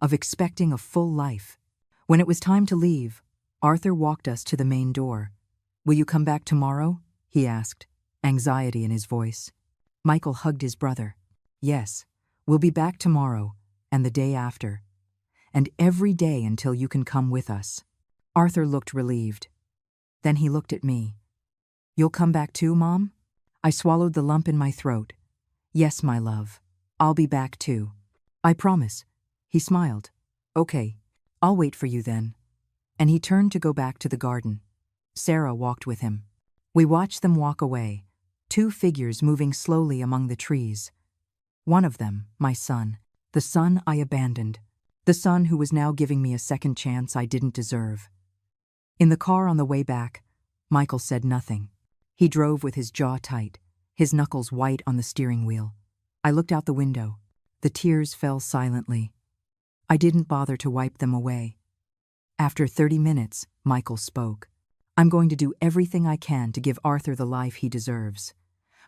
of expecting a full life. When it was time to leave, Arthur walked us to the main door. "Will you come back tomorrow?" he asked, anxiety in his voice. Michael hugged his brother. "Yes, we'll be back tomorrow, and the day after, and every day until you can come with us." Arthur looked relieved. Then he looked at me. "You'll come back too, Mom?" I swallowed the lump in my throat. "Yes, my love. I'll be back too. I promise." He smiled. "Okay, I'll wait for you then." And he turned to go back to the garden. Sarah walked with him. We watched them walk away, two figures moving slowly among the trees. One of them, my son, the son I abandoned, the son who was now giving me a second chance I didn't deserve. In the car on the way back, Michael said nothing. He drove with his jaw tight, his knuckles white on the steering wheel. I looked out the window. The tears fell silently. I didn't bother to wipe them away. After 30 minutes, Michael spoke. "I'm going to do everything I can to give Arthur the life he deserves.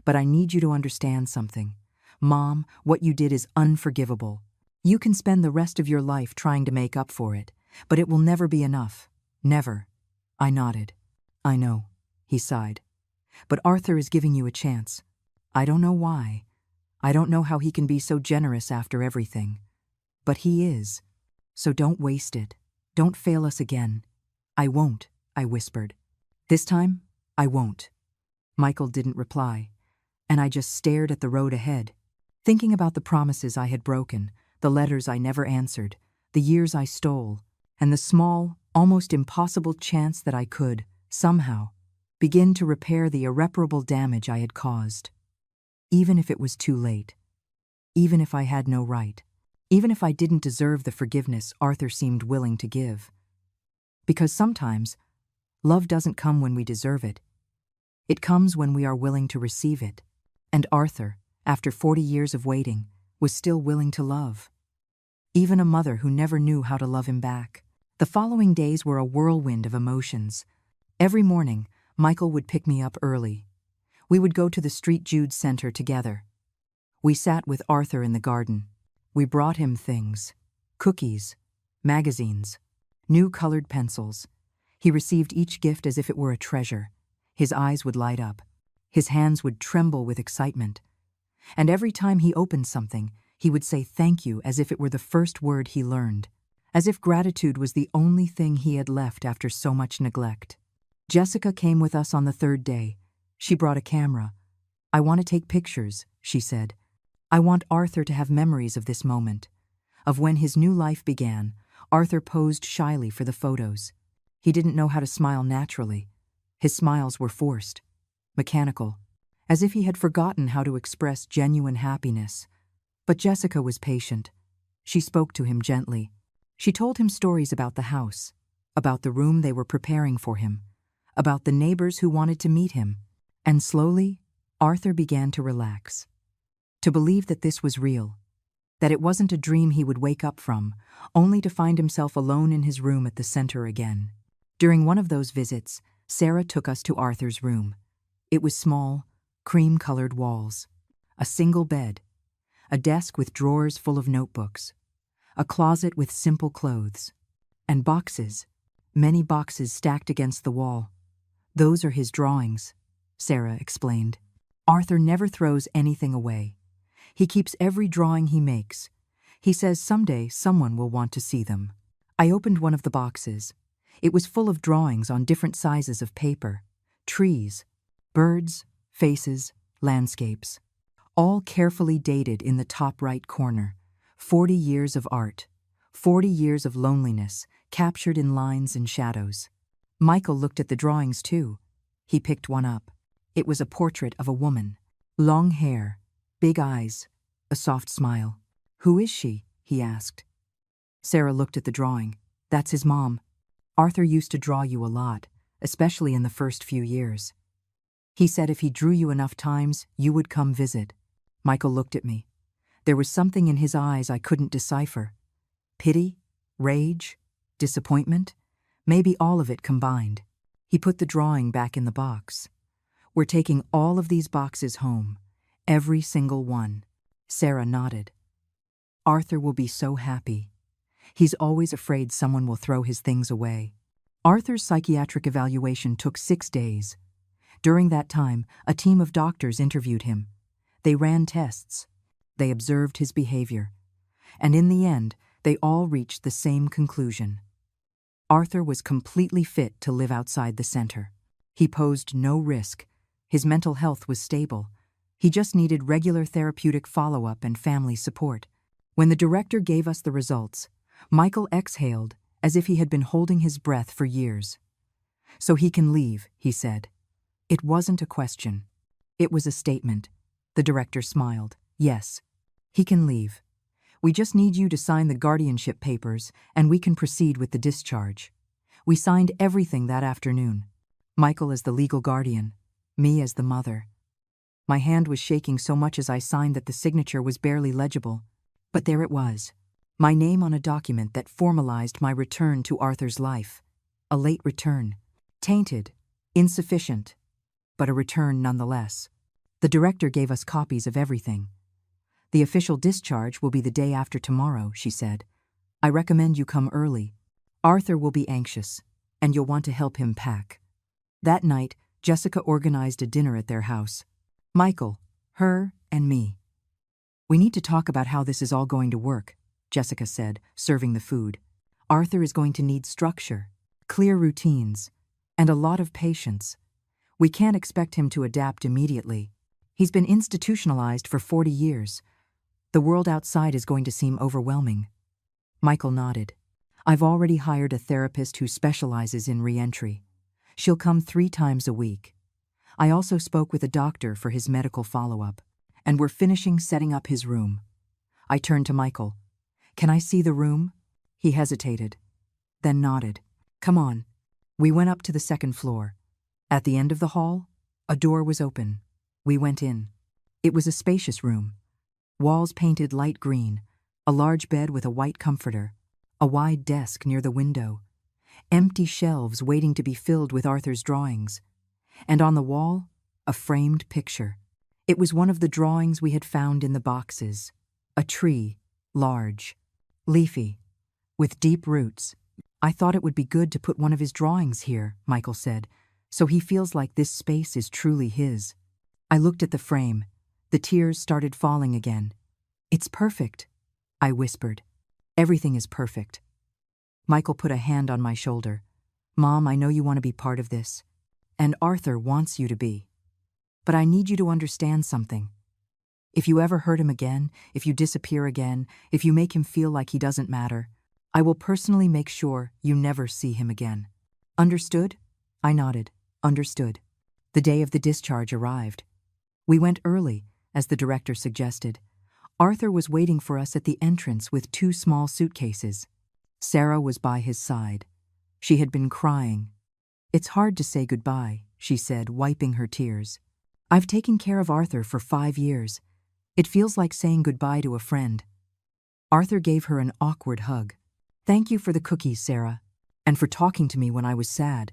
But I need you to understand something. Mom, what you did is unforgivable. You can spend the rest of your life trying to make up for it, but it will never be enough. Never." I nodded. "I know," he sighed. "But Arthur is giving you a chance. I don't know why. I don't know how he can be so generous after everything. But he is. So don't waste it. Don't fail us again." "I won't," I whispered. "This time, I won't." Michael didn't reply, and I just stared at the road ahead, thinking about the promises I had broken, the letters I never answered, the years I stole, and the small, almost impossible chance that I could, somehow, begin to repair the irreparable damage I had caused. Even if it was too late. Even if I had no right. Even if I didn't deserve the forgiveness Arthur seemed willing to give. Because sometimes, love doesn't come when we deserve it. It comes when we are willing to receive it. And Arthur, after 40 years of waiting, was still willing to love. Even a mother who never knew how to love him back. The following days were a whirlwind of emotions. Every morning, Michael would pick me up early. We would go to the St. Jude Center together. We sat with Arthur in the garden. We brought him things. Cookies, magazines, new colored pencils. He received each gift as if it were a treasure. His eyes would light up. His hands would tremble with excitement. And every time he opened something, he would say thank you as if it were the first word he learned. As if gratitude was the only thing he had left after so much neglect. Jessica came with us on the third day. She brought a camera. "I want to take pictures," she said. "I want Arthur to have memories of this moment." Of when his new life began, Arthur posed shyly for the photos. He didn't know how to smile naturally. His smiles were forced, mechanical, as if he had forgotten how to express genuine happiness. But Jessica was patient. She spoke to him gently. She told him stories about the house, about the room they were preparing for him, about the neighbors who wanted to meet him. And slowly, Arthur began to relax, to believe that this was real, that it wasn't a dream he would wake up from, only to find himself alone in his room at the center again. During one of those visits, Sarah took us to Arthur's room. It was small, cream-colored walls, a single bed, a desk with drawers full of notebooks, a closet with simple clothes, and boxes, Many boxes stacked against the wall. Those are his drawings, Sarah explained. Arthur never throws anything away. He keeps every drawing he makes. He says someday someone will want to see them. I opened one of the boxes. It was full of drawings on different sizes of paper. Trees, birds, faces, landscapes. All carefully dated in the top right corner. 40 years of art. 40 years of loneliness, captured in lines and shadows. Michael looked at the drawings too. He picked one up. It was a portrait of a woman. Long hair, big eyes, a soft smile. "Who is she?" he asked. Sarah looked at the drawing. "That's his mom. Arthur used to draw you a lot, especially in the first few years. He said if he drew you enough times, you would come visit." Michael looked at me. There was something in his eyes I couldn't decipher. Pity, rage, disappointment, maybe all of it combined. He put the drawing back in the box. "We're taking all of these boxes home, every single one." Sarah nodded. "Arthur will be so happy. He's always afraid someone will throw his things away." Arthur's psychiatric evaluation took 6 days. During that time, a team of doctors interviewed him. They ran tests. They observed his behavior. And in the end, they all reached the same conclusion. Arthur was completely fit to live outside the center. He posed no risk. His mental health was stable. He just needed regular therapeutic follow-up and family support. When the director gave us the results, Michael exhaled as if he had been holding his breath for years. "So he can leave," he said. It wasn't a question. It was a statement. The director smiled. "Yes, he can leave. We just need you to sign the guardianship papers and we can proceed with the discharge." We signed everything that afternoon. Michael as the legal guardian, me as the mother. My hand was shaking so much as I signed that the signature was barely legible. But there it was. My name on a document that formalized my return to Arthur's life. A late return. Tainted. Insufficient. But a return nonetheless. The director gave us copies of everything. "The official discharge will be the day after tomorrow," she said. "I recommend you come early. Arthur will be anxious, and you'll want to help him pack." That night, Jessica organized a dinner at their house. Michael, her, and me. "We need to talk about how this is all going to work," Jessica said, serving the food. "Arthur is going to need structure, clear routines, and a lot of patience. We can't expect him to adapt immediately. He's been institutionalized for 40 years. The world outside is going to seem overwhelming." Michael nodded. "I've already hired a therapist who specializes in re-entry. She'll come 3 times a week. I also spoke with a doctor for his medical follow-up, and we're finishing setting up his room." I turned to Michael. "Can I see the room?" He hesitated, then nodded. "Come on." We went up to the 2nd floor. At the end of the hall, a door was open. We went in. It was a spacious room. Walls painted light green, a large bed with a white comforter, a wide desk near the window, empty shelves waiting to be filled with Arthur's drawings, and on the wall, a framed picture. It was one of the drawings we had found in the boxes. A tree, large, leafy, with deep roots. "I thought it would be good to put one of his drawings here," Michael said, "so he feels like this space is truly his." I looked at the frame. The tears started falling again. "It's perfect," I whispered. "Everything is perfect." Michael put a hand on my shoulder. "Mom, I know you want to be part of this. And Arthur wants you to be. But I need you to understand something. If you ever hurt him again, if you disappear again, if you make him feel like he doesn't matter, I will personally make sure you never see him again. Understood?" I nodded. Understood. The day of the discharge arrived. We went early, as the director suggested. Arthur was waiting for us at the entrance with 2 small suitcases. Sarah was by his side. She had been crying. "It's hard to say goodbye," she said, wiping her tears. "I've taken care of Arthur for 5 years. It feels like saying goodbye to a friend." Arthur gave her an awkward hug. "Thank you for the cookies, Sarah, and for talking to me when I was sad."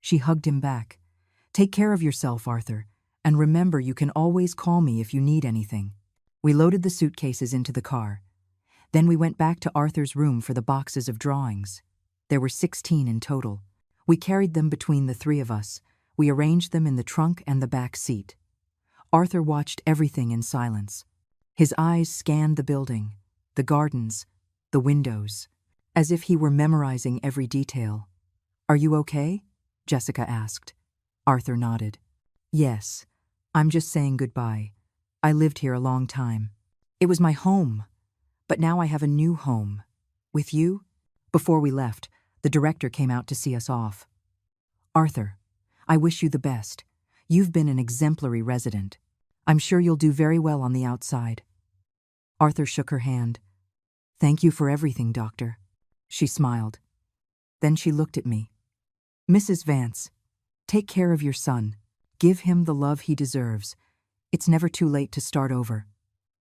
She hugged him back. "Take care of yourself, Arthur, and remember you can always call me if you need anything." We loaded the suitcases into the car. Then we went back to Arthur's room for the boxes of drawings. There were 16 in total. We carried them between the three of us. We arranged them in the trunk and the back seat. Arthur watched everything in silence. His eyes scanned the building, the gardens, the windows, as if he were memorizing every detail. "Are you okay?" Jessica asked. Arthur nodded. "Yes, I'm just saying goodbye. I lived here a long time. It was my home, but now I have a new home. With you?" Before we left, the director came out to see us off. "Arthur, I wish you the best. You've been an exemplary resident. I'm sure you'll do very well on the outside." Arthur shook her hand. "Thank you for everything, Doctor." She smiled. Then she looked at me. "Mrs. Vance, take care of your son. Give him the love he deserves. It's never too late to start over."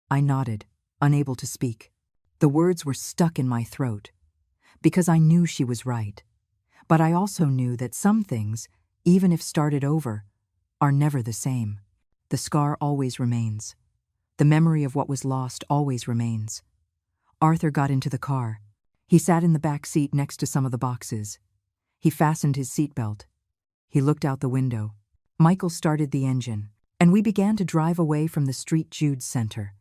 I nodded, unable to speak. The words were stuck in my throat, because I knew she was right. But I also knew that some things, even if started over, are never the same. The scar always remains. The memory of what was lost always remains. Arthur got into the car. He sat in the back seat next to some of the boxes. He fastened his seatbelt. He looked out the window. Michael started the engine, and we began to drive away from the St. Jude's Center.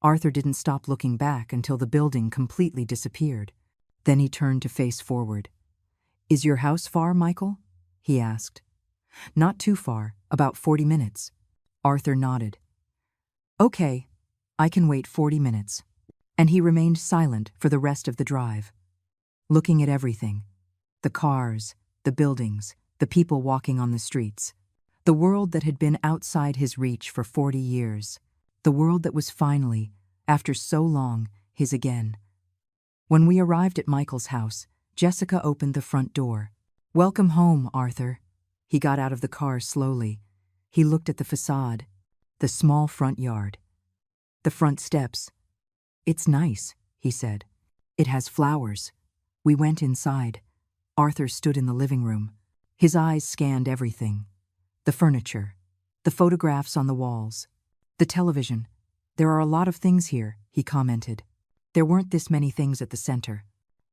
Arthur didn't stop looking back until the building completely disappeared. Then he turned to face forward. "Is your house far, Michael?" he asked. "Not too far, about 40 minutes. Arthur nodded. "Okay, I can wait 40 minutes. And he remained silent for the rest of the drive, looking at everything. The cars, the buildings, the people walking on the streets. The world that had been outside his reach for 40 years. The world that was finally, after so long, his again. When we arrived at Michael's house, Jessica opened the front door. "Welcome home, Arthur." He got out of the car slowly. He looked at the facade, the small front yard, the front steps. "It's nice," he said. "It has flowers." We went inside. Arthur stood in the living room. His eyes scanned everything. The furniture, the photographs on the walls, the television. "There are a lot of things here," he commented. "There weren't this many things at the center."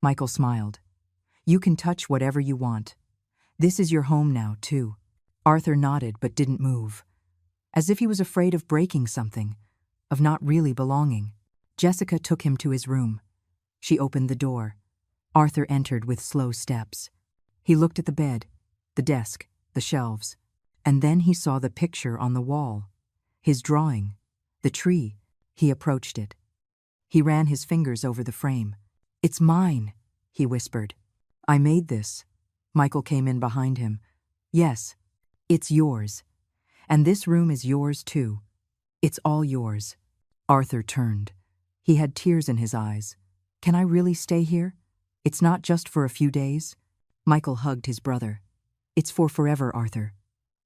Michael smiled. "You can touch whatever you want. This is your home now, too." Arthur nodded but didn't move, as if he was afraid of breaking something, of not really belonging. Jessica took him to his room. She opened the door. Arthur entered with slow steps. He looked at the bed, the desk, the shelves, and then he saw the picture on the wall. His drawing, the tree. He approached it. He ran his fingers over the frame. "It's mine," he whispered. "I made this." Michael came in behind him. "Yes, it's yours. And this room is yours too. It's all yours." Arthur turned. He had tears in his eyes. "Can I really stay here? It's not just for a few days?" Michael hugged his brother. "It's for forever, Arthur.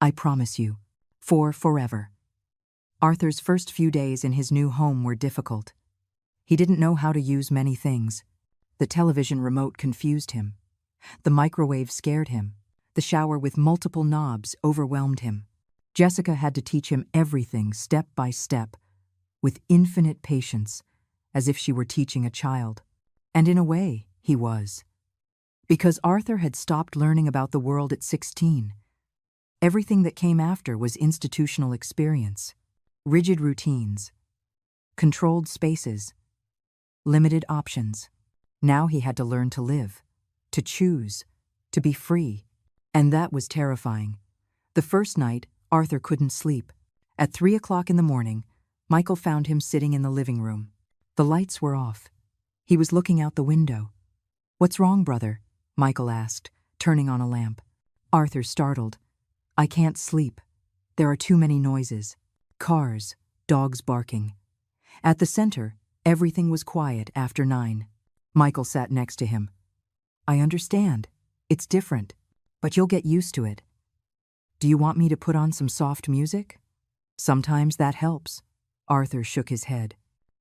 I promise you. For forever." Arthur's first few days in his new home were difficult. He didn't know how to use many things. The television remote confused him. The microwave scared him. The shower with multiple knobs overwhelmed him. Jessica had to teach him everything step by step, with infinite patience, as if she were teaching a child. And in a way, he was. Because Arthur had stopped learning about the world at 16. Everything that came after was institutional experience, rigid routines, controlled spaces, limited options. Now he had to learn to live, to choose, to be free. And that was terrifying. The first night, Arthur couldn't sleep. At 3 o'clock in the morning, Michael found him sitting in the living room. The lights were off. He was looking out the window. "What's wrong, brother?" Michael asked, turning on a lamp. Arthur startled. "I can't sleep. There are too many noises. Cars, dogs barking." At the center, everything was quiet after 9. Michael sat next to him. "I understand. It's different, but you'll get used to it. Do you want me to put on some soft music?" "Sometimes that helps." Arthur shook his head.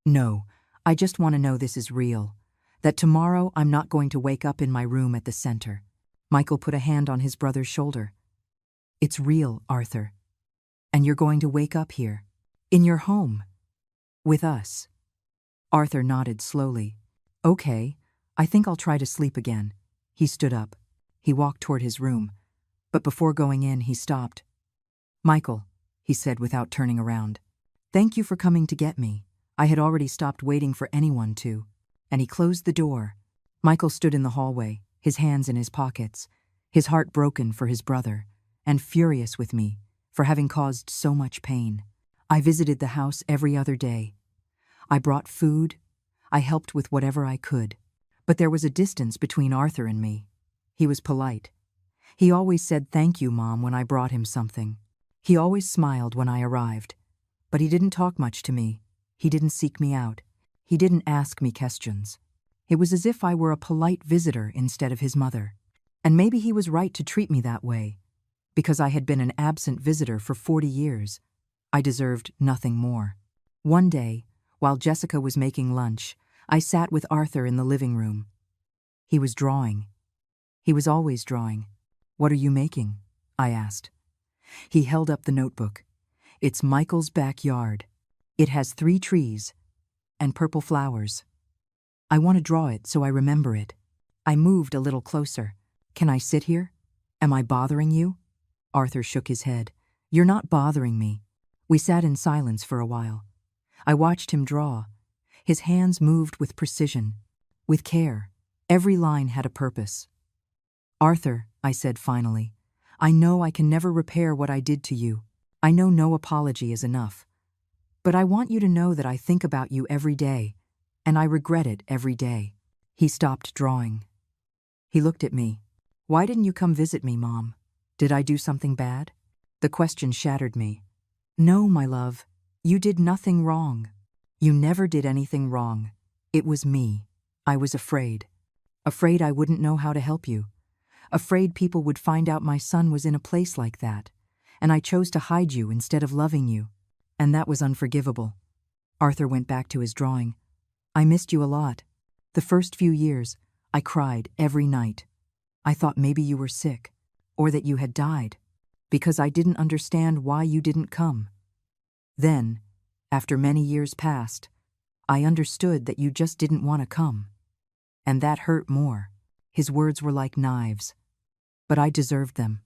"No, I just want to know this is real. That tomorrow I'm not going to wake up in my room at the center." Michael put a hand on his brother's shoulder. "It's real, Arthur. And you're going to wake up here, in your home, with us." Arthur nodded slowly. "Okay, I think I'll try to sleep again." He stood up. He walked toward his room. But before going in, he stopped. "Michael," he said without turning around. "Thank you for coming to get me. I had already stopped waiting for anyone to." And he closed the door. Michael stood in the hallway, his hands in his pockets, his heart broken for his brother, and furious with me for having caused so much pain. I visited the house every other day. I brought food. I helped with whatever I could. But there was a distance between Arthur and me. He was polite. He always said thank you, Mom, when I brought him something. He always smiled when I arrived. But he didn't talk much to me. He didn't seek me out. He didn't ask me questions. It was as if I were a polite visitor instead of his mother. And maybe he was right to treat me that way. Because I had been an absent visitor for 40 years. I deserved nothing more. One day, while Jessica was making lunch, I sat with Arthur in the living room. He was drawing. He was always drawing. "What are you making?" I asked. He held up the notebook. "It's Michael's backyard. It has 3 trees and purple flowers. I want to draw it so I remember it." I moved a little closer. "Can I sit here? Am I bothering you?" Arthur shook his head. "You're not bothering me." We sat in silence for a while. I watched him draw. His hands moved with precision, with care. Every line had a purpose. "Arthur," I said finally, "I know I can never repair what I did to you. I know no apology is enough. But I want you to know that I think about you every day, and I regret it every day." He stopped drawing. He looked at me. "Why didn't you come visit me, Mom? Did I do something bad?" The question shattered me. "No, my love, you did nothing wrong. You never did anything wrong. It was me. I was afraid. Afraid I wouldn't know how to help you. Afraid people would find out my son was in a place like that, and I chose to hide you instead of loving you. And that was unforgivable." Arthur went back to his drawing. "I missed you a lot. The first few years, I cried every night. I thought maybe you were sick, or that you had died, because I didn't understand why you didn't come. Then, after many years passed, I understood that you just didn't want to come. And that hurt more." His words were like knives. "But I deserved them.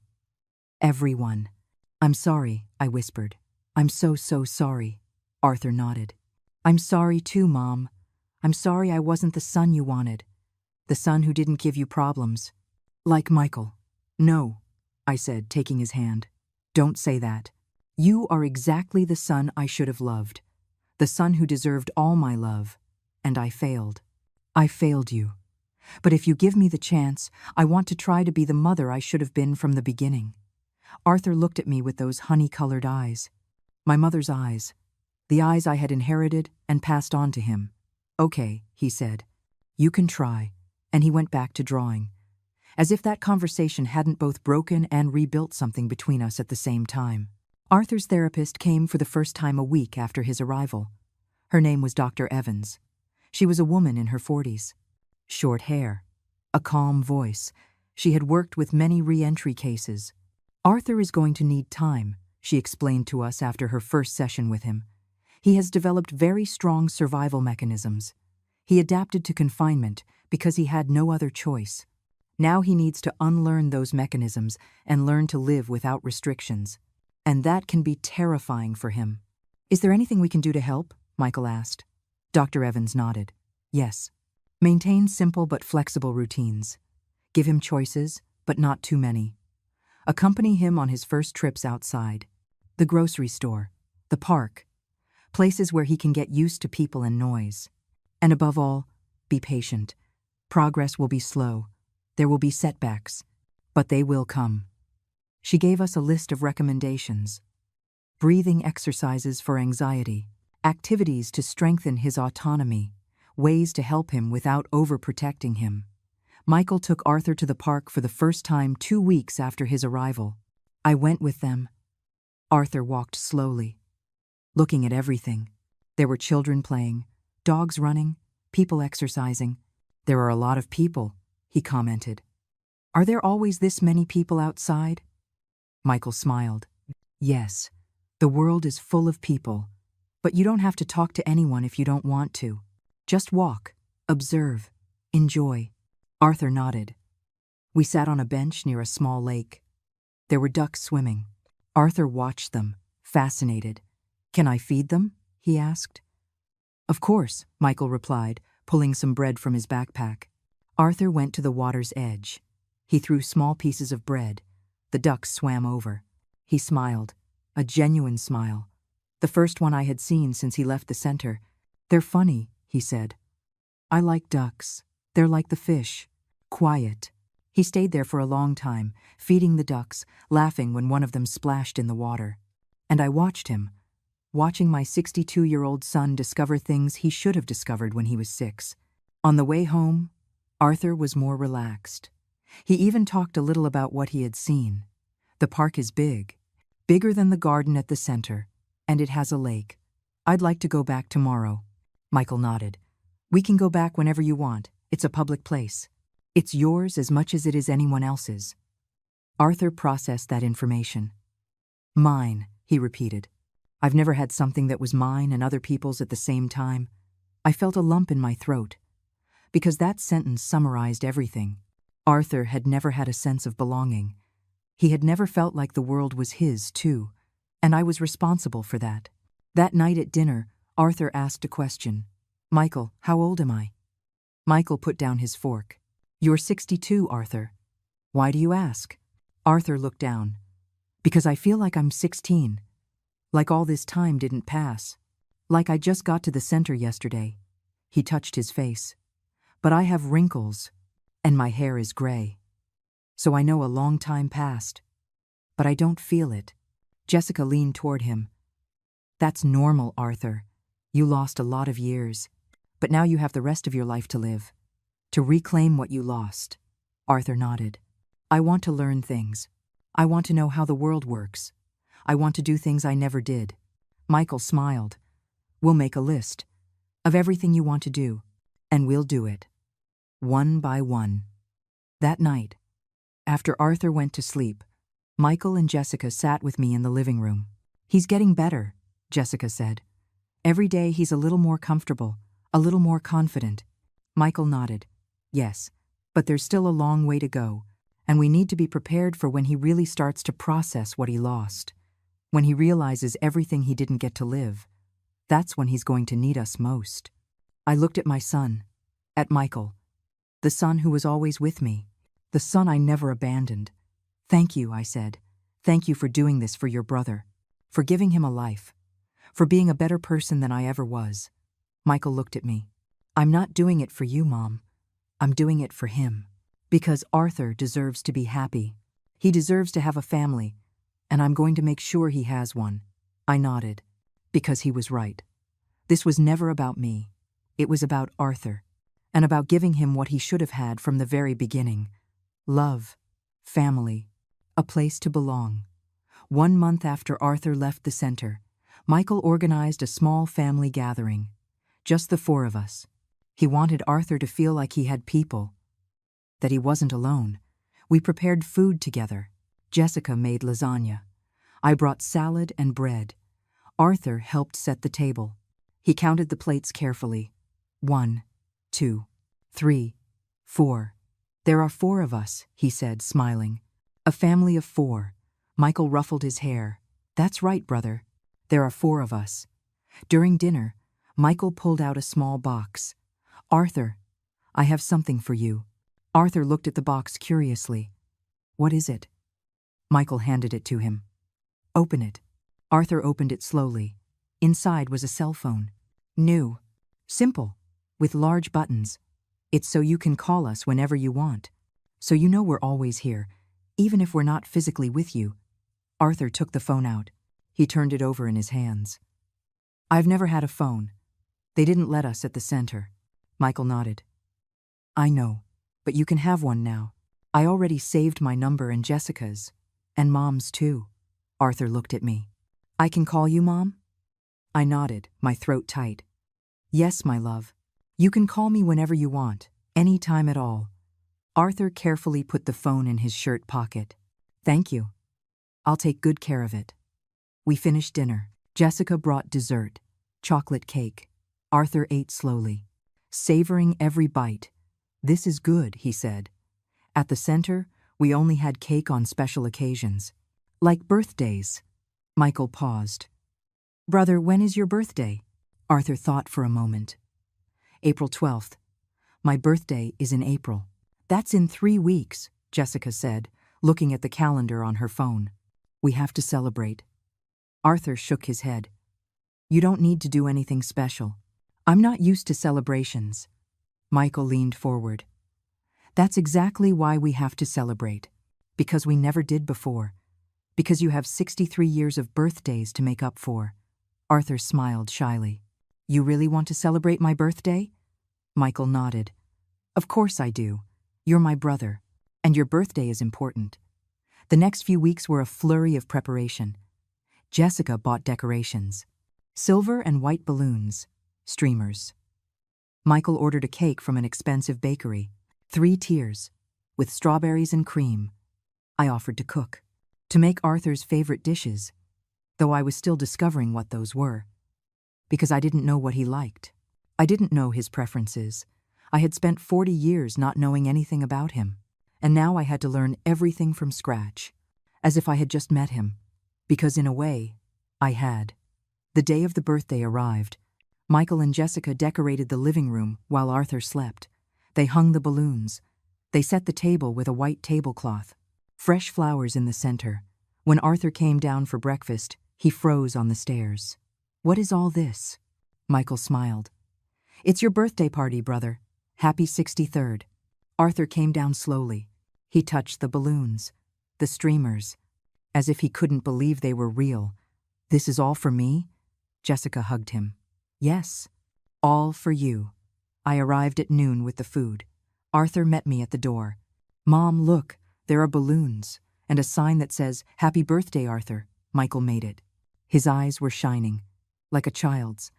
Everyone." "I'm sorry," I whispered. "I'm so sorry." Arthur nodded. "I'm sorry too, Mom. I'm sorry I wasn't the son you wanted. The son who didn't give you problems. Like Michael." "No," I said, taking his hand. "Don't say that. You are exactly the son I should have loved. The son who deserved all my love. And I failed. I failed you. But if you give me the chance, I want to try to be the mother I should have been from the beginning." Arthur looked at me with those honey-colored eyes. My mother's eyes. The eyes I had inherited and passed on to him. "Okay," he said. "You can try." And he went back to drawing. As if that conversation hadn't both broken and rebuilt something between us at the same time. Arthur's therapist came for the first time a week after his arrival. Her name was Dr. Evans. She was a woman in her 40s. Short hair, a calm voice. She had worked with many re-entry cases. "Arthur is going to need time," she explained to us after her first session with him. "He has developed very strong survival mechanisms. He adapted to confinement because he had no other choice. Now he needs to unlearn those mechanisms and learn to live without restrictions. And that can be terrifying for him." "Is there anything we can do to help?" Michael asked. Dr. Evans nodded. "Yes. Maintain simple but flexible routines. Give him choices, but not too many. Accompany him on his first trips outside. The grocery store, the park, places where he can get used to people and noise. And above all, be patient. Progress will be slow. There will be setbacks, but they will come." She gave us a list of recommendations. Breathing exercises for anxiety, activities to strengthen his autonomy, ways to help him without overprotecting him. Michael took Arthur to the park for the first time 2 weeks after his arrival. I went with them. Arthur walked slowly, looking at everything. There were children playing, dogs running, people exercising. "There are a lot of people," he commented. "Are there always this many people outside?" Michael smiled. "Yes, the world is full of people, but you don't have to talk to anyone if you don't want to. Just walk, observe, enjoy." Arthur nodded. We sat on a bench near a small lake. There were ducks swimming. Arthur watched them, fascinated. "Can I feed them?" he asked. "Of course," Michael replied, pulling some bread from his backpack. Arthur went to the water's edge. He threw small pieces of bread. The ducks swam over. He smiled, a genuine smile, the first one I had seen since he left the center. "They're funny," he said. "I like ducks. They're like the fish. Quiet." He stayed there for a long time, feeding the ducks, laughing when one of them splashed in the water. And I watched him, watching my 62-year-old son discover things he should have discovered when he was 6. On the way home, Arthur was more relaxed. He even talked a little about what he had seen. "The park is big, bigger than the garden at the center, and it has a lake. I'd like to go back tomorrow." Michael nodded. "We can go back whenever you want. It's a public place. It's yours as much as it is anyone else's." Arthur processed that information. "Mine," he repeated. I've never had something that was mine and other people's at the same time. I felt a lump in my throat, because that sentence summarized everything. Arthur had never had a sense of belonging. He had never felt like the world was his, too, and I was responsible for that. That night at dinner, Arthur asked a question. "Michael, how old am I?" Michael put down his fork. "You're 62, Arthur." "Why do you ask?" Arthur looked down. "Because I feel like I'm 16. Like all this time didn't pass. Like I just got to the center yesterday." He touched his face. "But I have wrinkles, and my hair is gray. So I know a long time passed. But I don't feel it." Jessica leaned toward him. "That's normal, Arthur. You lost a lot of years. But now you have the rest of your life to live. To reclaim what you lost." Arthur nodded. "I want to learn things. I want to know how the world works. I want to do things I never did." Michael smiled. "We'll make a list of everything you want to do, and we'll do it. One by one." That night, after Arthur went to sleep, Michael and Jessica sat with me in the living room. "He's getting better," Jessica said. "Every day he's a little more comfortable, a little more confident." Michael nodded. "Yes, but there's still a long way to go, and we need to be prepared for when he really starts to process what he lost. When he realizes everything he didn't get to live, that's when he's going to need us most." I looked at my son, at Michael, the son who was always with me, the son I never abandoned. "Thank you," I said. "Thank you for doing this for your brother, for giving him a life, for being a better person than I ever was." Michael looked at me. "I'm not doing it for you, Mom. I'm doing it for him. Because Arthur deserves to be happy. He deserves to have a family, and I'm going to make sure he has one." I nodded, because he was right. This was never about me. It was about Arthur, and about giving him what he should have had from the very beginning. Love, family, a place to belong. 1 month after Arthur left the center, Michael organized a small family gathering. Just the 4 of us. He wanted Arthur to feel like he had people, that he wasn't alone. We prepared food together. Jessica made lasagna. I brought salad and bread. Arthur helped set the table. He counted the plates carefully. 1, 2, 3, 4. "There are 4 of us," he said, smiling. "A family of 4. Michael ruffled his hair. "That's right, brother. There are 4 of us." During dinner, Michael pulled out a small box. "Arthur, I have something for you." Arthur looked at the box curiously. "What is it?" Michael handed it to him. "Open it." Arthur opened it slowly. Inside was a cell phone. New. Simple. With large buttons. "It's so you can call us whenever you want. So you know we're always here, even if we're not physically with you." Arthur took the phone out. He turned it over in his hands. "I've never had a phone. They didn't let us at the center." Michael nodded. "I know, but you can have one now. I already saved my number and Jessica's, and Mom's too." Arthur looked at me. "I can call you Mom?" I nodded, my throat tight. "Yes, my love. You can call me whenever you want, any time at all." Arthur carefully put the phone in his shirt pocket. "Thank you. I'll take good care of it." We finished dinner. Jessica brought dessert, chocolate cake. Arthur ate slowly, savoring every bite. "This is good," he said. At the center, we only had cake on special occasions. Like birthdays. Michael paused. Brother, when is your birthday? Arthur thought for a moment. April 12th. My birthday is in April. That's in 3 weeks, Jessica said, looking at the calendar on her phone. We have to celebrate. Arthur shook his head. You don't need to do anything special. I'm not used to celebrations. Michael leaned forward. That's exactly why we have to celebrate. Because we never did before. Because you have 63 years of birthdays to make up for. Arthur smiled shyly. You really want to celebrate my birthday? Michael nodded. Of course I do. You're my brother. And your birthday is important. The next few weeks were a flurry of preparation. Jessica bought decorations. Silver and white balloons. Streamers. Michael ordered a cake from an expensive bakery. 3 tiers. With strawberries and cream. I offered to cook. To make Arthur's favorite dishes. Though I was still discovering what those were. Because I didn't know what he liked. I didn't know his preferences. I had spent 40 years not knowing anything about him. And now I had to learn everything from scratch. As if I had just met him. Because in a way, I had. The day of the birthday arrived. Michael and Jessica decorated the living room while Arthur slept. They hung the balloons. They set the table with a white tablecloth. Fresh flowers in the center. When Arthur came down for breakfast, he froze on the stairs. What is all this? Michael smiled. It's your birthday party, brother. Happy 63rd. Arthur came down slowly. He touched the balloons, the streamers, as if he couldn't believe they were real. This is all for me? Jessica hugged him. Yes, all for you. I arrived at noon with the food. Arthur met me at the door. Mom, look, there are balloons, and a sign that says, Happy birthday, Arthur. Michael made it. His eyes were shining, like a child's.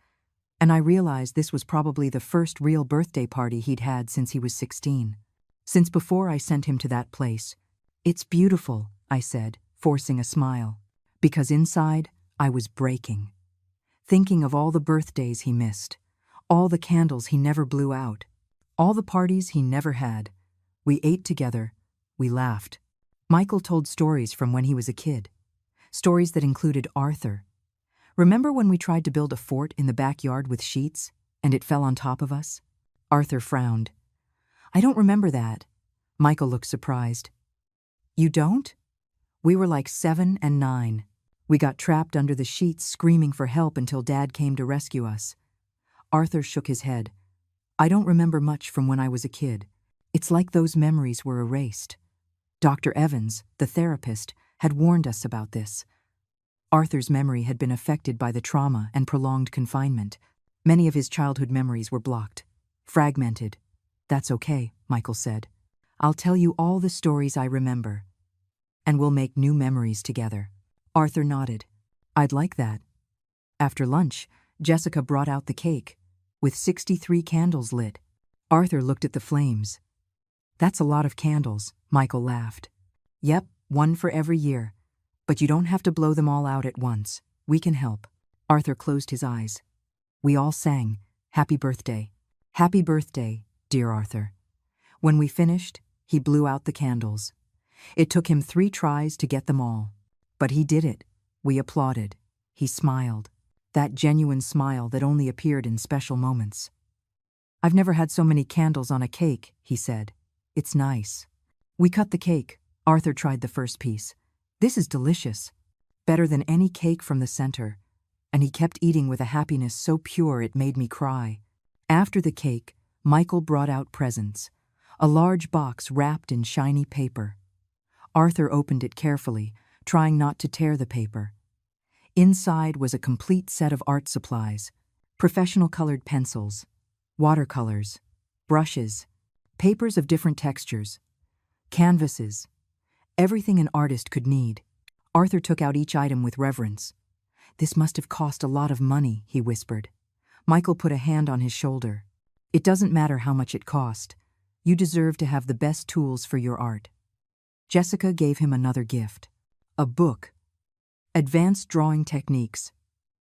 And I realized this was probably the first real birthday party he'd had since he was 16. Since before I sent him to that place. It's beautiful, I said, forcing a smile. Because inside, I was breaking. Thinking of all the birthdays he missed. All the candles he never blew out. All the parties he never had. We ate together. We laughed. Michael told stories from when he was a kid. Stories that included Arthur. Remember when we tried to build a fort in the backyard with sheets, and it fell on top of us? Arthur frowned. I don't remember that. Michael looked surprised. You don't? We were like 7 and 9. We got trapped under the sheets screaming for help until Dad came to rescue us. Arthur shook his head. I don't remember much from when I was a kid. It's like those memories were erased. Dr. Evans, the therapist, had warned us about this. Arthur's memory had been affected by the trauma and prolonged confinement. Many of his childhood memories were blocked, fragmented. That's okay, Michael said. I'll tell you all the stories I remember. And we'll make new memories together. Arthur nodded. I'd like that. After lunch, Jessica brought out the cake, with 63 candles lit. Arthur looked at the flames. That's a lot of candles, Michael laughed. Yep, 1 for every year. But you don't have to blow them all out at once. We can help. Arthur closed his eyes. We all sang, Happy Birthday. Happy birthday, dear Arthur. When we finished, he blew out the candles. It took him 3 tries to get them all. But he did it. We applauded. He smiled. That genuine smile that only appeared in special moments. I've never had so many candles on a cake, he said. It's nice. We cut the cake. Arthur tried the first piece. This is delicious. Better than any cake from the center. And he kept eating with a happiness so pure it made me cry. After the cake, Michael brought out presents. A large box wrapped in shiny paper. Arthur opened it carefully, trying not to tear the paper. Inside was a complete set of art supplies, professional colored pencils, watercolors, brushes, papers of different textures, canvases, everything an artist could need. Arthur took out each item with reverence. This must have cost a lot of money, he whispered. Michael put a hand on his shoulder. It doesn't matter how much it cost. You deserve to have the best tools for your art. Jessica gave him another gift. A book. Advanced Drawing Techniques.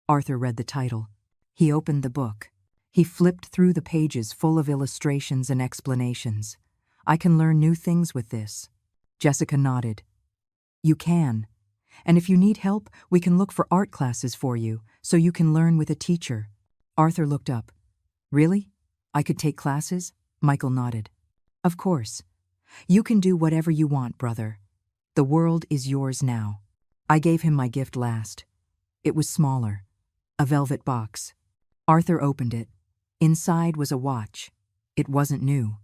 Arthur read the title. He opened the book. He flipped through the pages full of illustrations and explanations. I can learn new things with this. Jessica nodded. You can. And if you need help, we can look for art classes for you, so you can learn with a teacher. Arthur looked up. Really? I could take classes? Michael nodded. Of course. You can do whatever you want, brother. The world is yours now. I gave him my gift last. It was smaller. A velvet box. Arthur opened it. Inside was a watch. It wasn't new.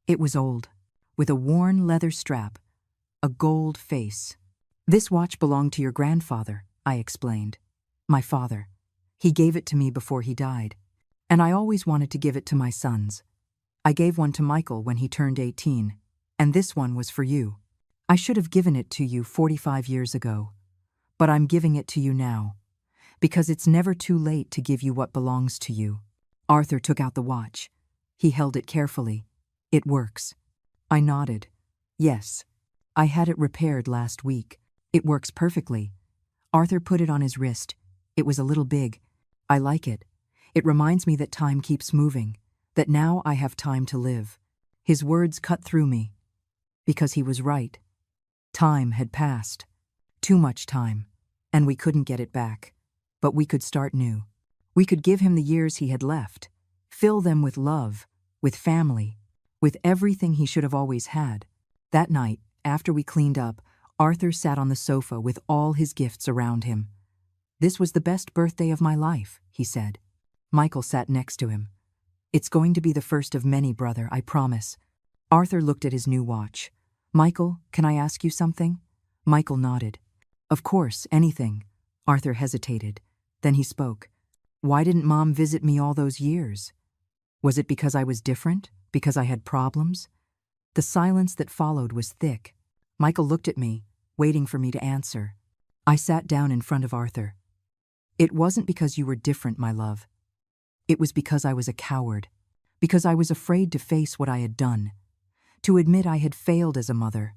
It was old, with a worn leather strap, a gold face. This watch belonged to your grandfather, I explained. My father. He gave it to me before he died. And I always wanted to give it to my sons. I gave one to Michael when he turned 18, and this one was for you. I should have given it to you 45 years ago, but I'm giving it to you now, because it's never too late to give you what belongs to you. Arthur took out the watch. He held it carefully. It works. I nodded. Yes. I had it repaired last week. It works perfectly. Arthur put it on his wrist. It was a little big. I like it. It reminds me that time keeps moving, that now I have time to live. His words cut through me. Because he was right. Time had passed. Too much time. And we couldn't get it back. But we could start new. We could give him the years he had left. Fill them with love, with family, with everything he should have always had. That night, after we cleaned up, Arthur sat on the sofa with all his gifts around him. This was the best birthday of my life, he said. Michael sat next to him. It's going to be the first of many, brother, I promise. Arthur looked at his new watch. Michael, can I ask you something? Michael nodded. Of course, anything. Arthur hesitated. Then he spoke. Why didn't Mom visit me all those years? Was it because I was different? Because I had problems? The silence that followed was thick. Michael looked at me, waiting for me to answer. I sat down in front of Arthur. It wasn't because you were different, my love. It was because I was a coward. Because I was afraid to face what I had done. To admit I had failed as a mother.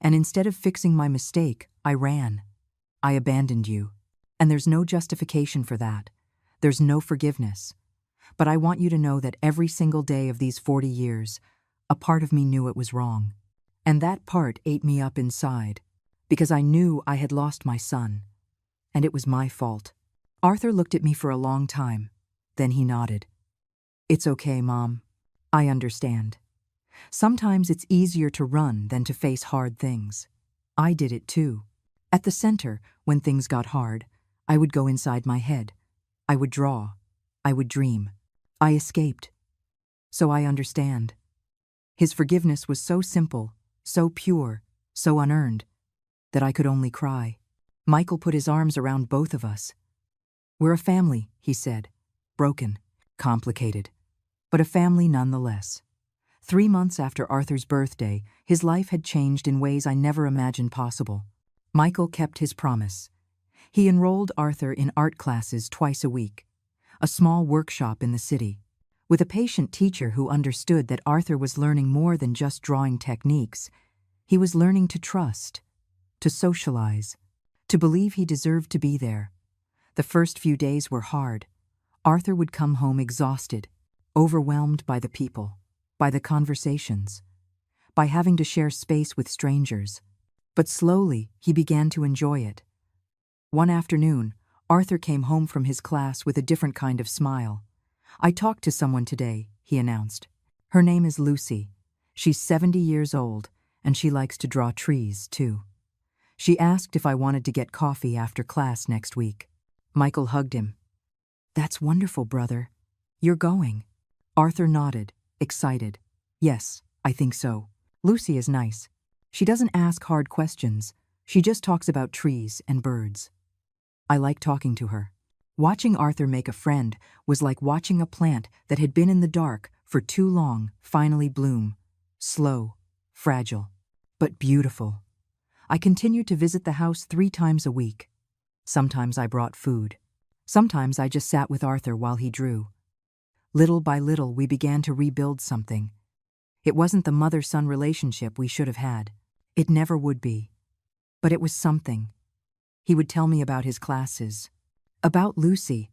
And instead of fixing my mistake, I ran. I abandoned you. And there's no justification for that. There's no forgiveness. But I want you to know that every single day of these 40 years, a part of me knew it was wrong. And that part ate me up inside, because I knew I had lost my son. And it was my fault. Arthur looked at me for a long time. Then he nodded. It's okay, Mom. I understand. Sometimes it's easier to run than to face hard things. I did it too. At the center, when things got hard, I would go inside my head. I would draw. I would dream. I escaped. So I understand. His forgiveness was so simple, so pure, so unearned, that I could only cry. Michael put his arms around both of us. We're a family, he said. Broken, complicated, but a family nonetheless. 3 months after Arthur's birthday, his life had changed in ways I never imagined possible. Michael kept his promise. He enrolled Arthur in art classes twice a week, a small workshop in the city, with a patient teacher who understood that Arthur was learning more than just drawing techniques. He was learning to trust, to socialize, to believe he deserved to be there. The first few days were hard. Arthur would come home exhausted, overwhelmed by the people, by the conversations, by having to share space with strangers. But slowly, he began to enjoy it. One afternoon, Arthur came home from his class with a different kind of smile. I talked to someone today, he announced. Her name is Lucy. She's 70 years old, and she likes to draw trees, too. She asked if I wanted to get coffee after class next week. Michael hugged him. That's wonderful, brother. You're going. Arthur nodded, excited. Yes, I think so. Lucy is nice. She doesn't ask hard questions. She just talks about trees and birds. I like talking to her. Watching Arthur make a friend was like watching a plant that had been in the dark for too long finally bloom. Slow, fragile, but beautiful. I continued to visit the house 3 times a week. Sometimes I brought food. Sometimes I just sat with Arthur while he drew. Little by little, we began to rebuild something. It wasn't the mother-son relationship we should have had. It never would be. But it was something. He would tell me about his classes, about Lucy,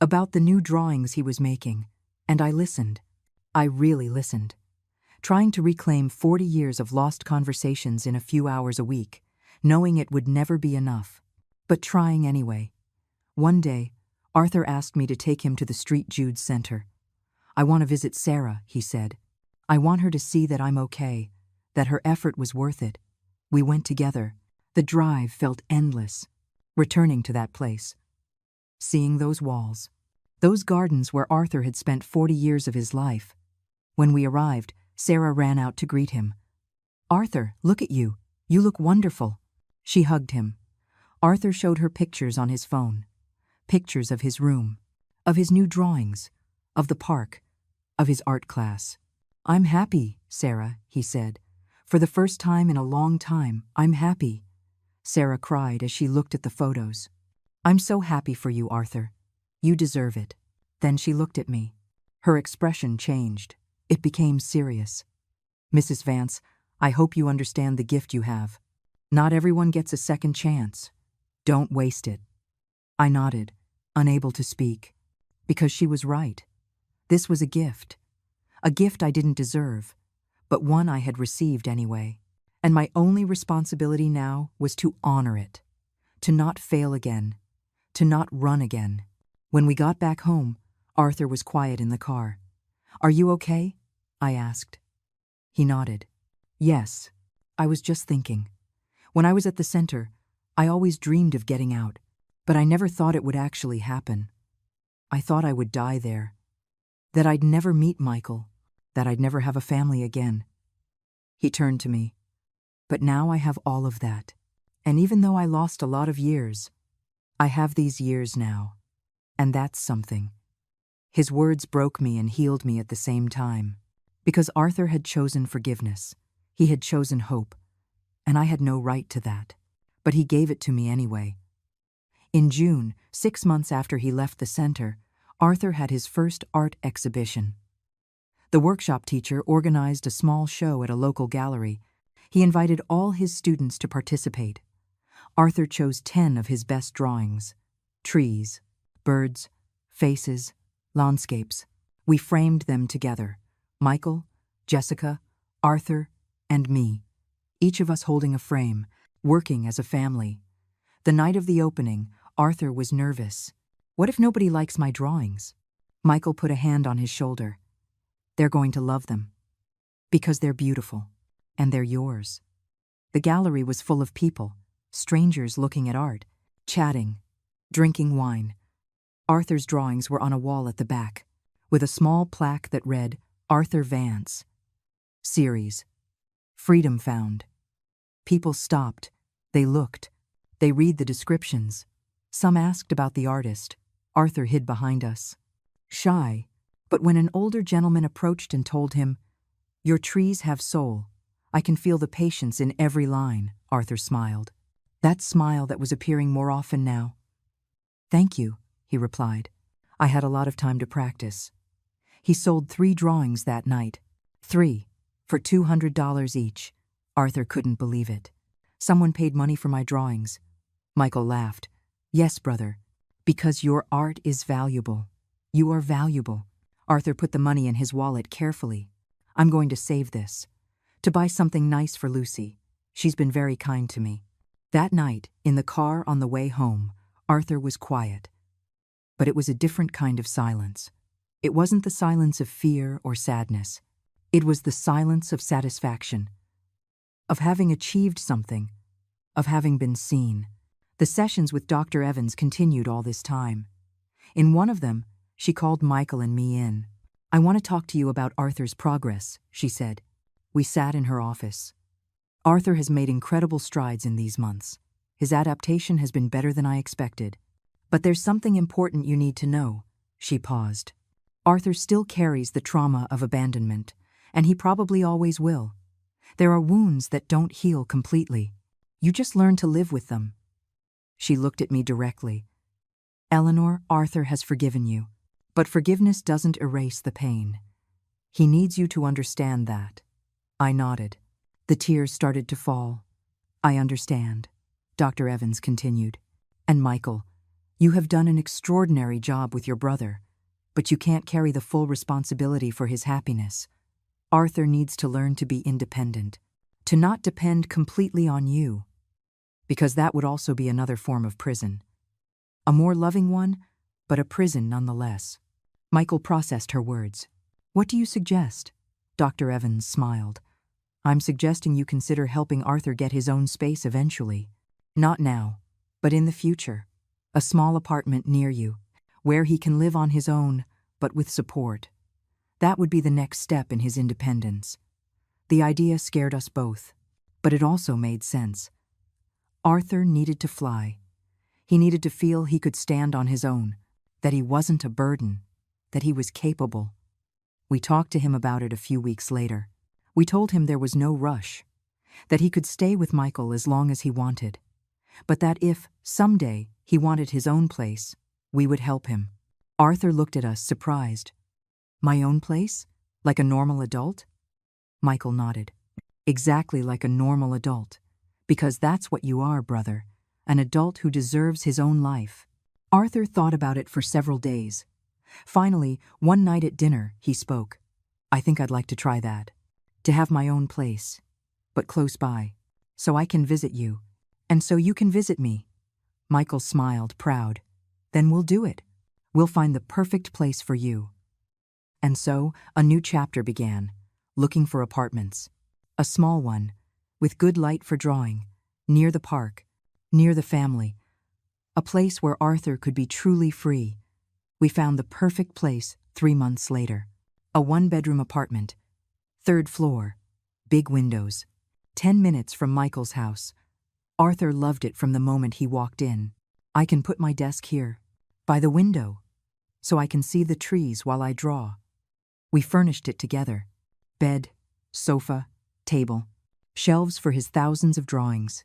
about the new drawings he was making, and I listened. I really listened. trying to reclaim 40 years of lost conversations in a few hours a week, knowing it would never be enough, but trying anyway. One day, Arthur asked me to take him to the St. Jude's Center. "I want to visit Sarah," he said. "I want her to see that I'm okay, that her effort was worth it." We went together. The drive felt endless. Returning to that place, seeing those walls, those gardens where Arthur had spent 40 years of his life. When we arrived, Sarah ran out to greet him. "Arthur, look at you. You look wonderful." She hugged him. Arthur showed her pictures on his phone. Pictures of his room, of his new drawings, of the park, of his art class. "I'm happy, Sarah," he said. "For the first time in a long time, I'm happy." Sarah cried as she looked at the photos. "I'm so happy for you, Arthur. You deserve it." Then she looked at me. Her expression changed. It became serious. "Mrs. Vance, I hope you understand the gift you have. Not everyone gets a second chance. Don't waste it." I nodded, unable to speak, because she was right. This was a gift I didn't deserve, but one I had received anyway. And my only responsibility now was to honor it, to not fail again, to not run again. When we got back home, Arthur was quiet in the car. "Are you okay?" I asked. He nodded. "Yes, I was just thinking. When I was at the center, I always dreamed of getting out, but I never thought it would actually happen. I thought I would die there, that I'd never meet Michael, that I'd never have a family again." He turned to me. "But now I have all of that. And even though I lost a lot of years, I have these years now. And that's something." His words broke me and healed me at the same time. Because Arthur had chosen forgiveness. He had chosen hope. And I had no right to that. But he gave it to me anyway. In June, 6 months after he left the center, Arthur had his first art exhibition. The workshop teacher organized a small show at a local gallery. He invited all his students to participate. Arthur chose 10 of his best drawings: trees, birds, faces, landscapes. We framed them together: Michael, Jessica, Arthur, and me, each of us holding a frame, working as a family. The night of the opening, Arthur was nervous. What if nobody likes my drawings? Michael put a hand on his shoulder. "They're going to love them. Because they're beautiful. And they're yours." The gallery was full of people, strangers looking at art, chatting, drinking wine. Arthur's drawings were on a wall at the back, with a small plaque that read, "Arthur Vance. Series. Freedom Found." People stopped. They looked. They read the descriptions. Some asked about the artist. Arthur hid behind us, shy. But when an older gentleman approached and told him, "Your trees have soul. I can feel the patience in every line," Arthur smiled. That smile that was appearing more often now. "Thank you," he replied. "I had a lot of time to practice." He sold 3 drawings that night. 3, for $200 each. Arthur couldn't believe it. "Someone paid money for my drawings." Michael laughed. "Yes, brother, because your art is valuable. You are valuable." Arthur put the money in his wallet carefully. "I'm going to save this, to buy something nice for Lucy. She's been very kind to me." That night, in the car on the way home, Arthur was quiet. But it was a different kind of silence. It wasn't the silence of fear or sadness. It was the silence of satisfaction, of having achieved something, of having been seen. The sessions with Dr. Evans continued all this time. In one of them, she called Michael and me in. "I want to talk to you about Arthur's progress," she said. We sat in her office. "Arthur has made incredible strides in these months. His adaptation has been better than I expected. But there's something important you need to know." She paused. "Arthur still carries the trauma of abandonment, and he probably always will. There are wounds that don't heal completely. You just learn to live with them." She looked at me directly. "Eleanor, Arthur has forgiven you. But forgiveness doesn't erase the pain. He needs you to understand that." I nodded. The tears started to fall. "I understand," Dr. Evans continued. "And Michael, you have done an extraordinary job with your brother, but you can't carry the full responsibility for his happiness. Arthur needs to learn to be independent, to not depend completely on you, because that would also be another form of prison. A more loving one, but a prison nonetheless. Michael processed her words. What do you suggest? Dr. Evans smiled. I'm suggesting you consider helping Arthur get his own space eventually. Not now, but in the future. A small apartment near you, where he can live on his own, but with support. That would be the next step in his independence. The idea scared us both, but it also made sense. Arthur needed to fly. He needed to feel he could stand on his own, that he wasn't a burden, that he was capable. We talked to him about it a few weeks later. We told him there was no rush, that he could stay with Michael as long as he wanted, but that if, someday, he wanted his own place, we would help him. Arthur looked at us, surprised. My own place? Like a normal adult? Michael nodded. Exactly like a normal adult, because that's what you are, brother, an adult who deserves his own life. Arthur thought about it for several days. Finally, one night at dinner, he spoke. I think I'd like to try that. To have my own place, but close by, so I can visit you, and so you can visit me. Michael smiled, proud. Then we'll do it. We'll find the perfect place for you. And so, a new chapter began, looking for apartments. A small one, with good light for drawing, near the park, near the family. A place where Arthur could be truly free. We found the perfect place 3 months later. A one-bedroom apartment. 3rd floor. Big windows. 10 minutes from Michael's house. Arthur loved it from the moment he walked in. I can put my desk here, by the window, so I can see the trees while I draw. We furnished it together. Bed, sofa, table, shelves for his thousands of drawings.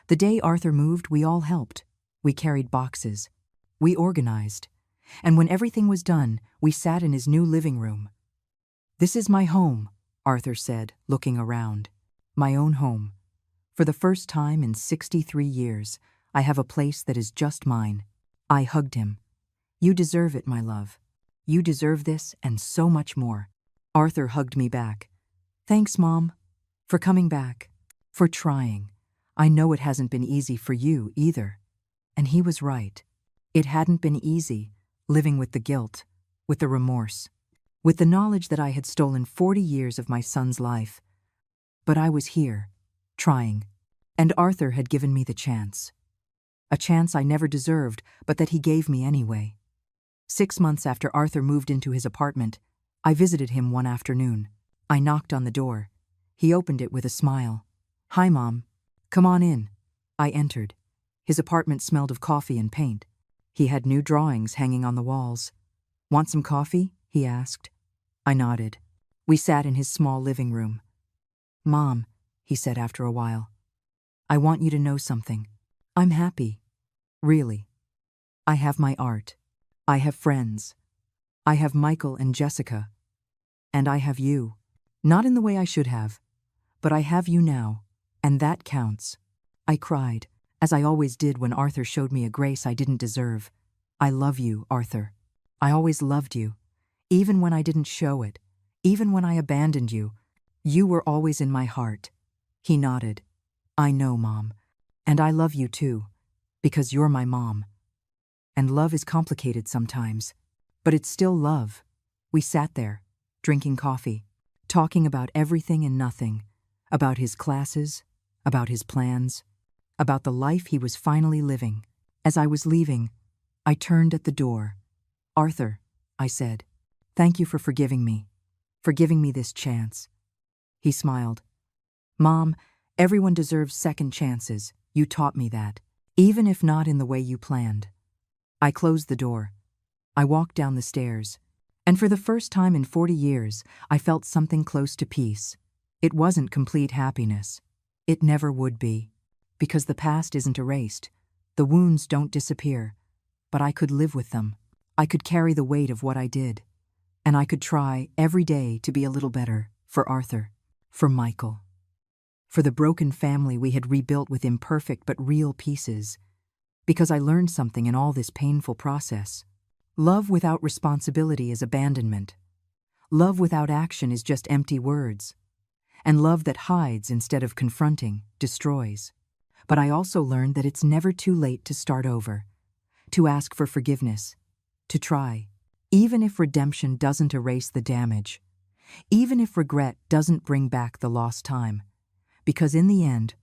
The day Arthur moved, we all helped. We carried boxes. We organized. And when everything was done, we sat in his new living room. This is my home, Arthur said, looking around. My own home. For the first time in 63 years, I have a place that is just mine. I hugged him. You deserve it, my love. You deserve this and so much more. Arthur hugged me back. Thanks, Mom, for coming back, for trying. I know it hasn't been easy for you either. And he was right. It hadn't been easy, living with the guilt, with the remorse, with the knowledge that I had stolen 40 years of my son's life. But I was here, trying, and Arthur had given me the chance. A chance I never deserved, but that he gave me anyway. 6 months after Arthur moved into his apartment, I visited him one afternoon. I knocked on the door. He opened it with a smile. Hi, Mom. Come on in. I entered. His apartment smelled of coffee and paint. He had new drawings hanging on the walls. Want some coffee? He asked. I nodded. We sat in his small living room. Mom, he said after a while, I want you to know something. I'm happy. Really. I have my art. I have friends. I have Michael and Jessica. And I have you. Not in the way I should have, but I have you now, and that counts. I cried, as I always did when Arthur showed me a grace I didn't deserve. I love you, Arthur. I always loved you. Even when I didn't show it, even when I abandoned you, you were always in my heart. He nodded. I know, Mom. And I love you too, because you're my mom. And love is complicated sometimes, but it's still love. We sat there, drinking coffee, talking about everything and nothing, about his classes, about his plans, about the life he was finally living. As I was leaving, I turned at the door. Arthur, I said, thank you for forgiving me this chance. He smiled. Mom, everyone deserves second chances. You taught me that, even if not in the way you planned. I closed the door. I walked down the stairs, and for the first time in 40 years, I felt something close to peace. It wasn't complete happiness. It never would be, because the past isn't erased. The wounds don't disappear, but I could live with them. I could carry the weight of what I did, and I could try every day to be a little better for Arthur, for Michael, for the broken family we had rebuilt with imperfect but real pieces, because I learned something in all this painful process. Love without responsibility is abandonment. Love without action is just empty words. And love that hides instead of confronting destroys. But I also learned that it's never too late to start over, to ask for forgiveness, to try, even if redemption doesn't erase the damage, even if regret doesn't bring back the lost time. Because in the end,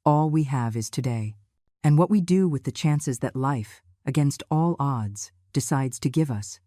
all we have is today, and what we do with the chances that life, against all odds, decides to give us.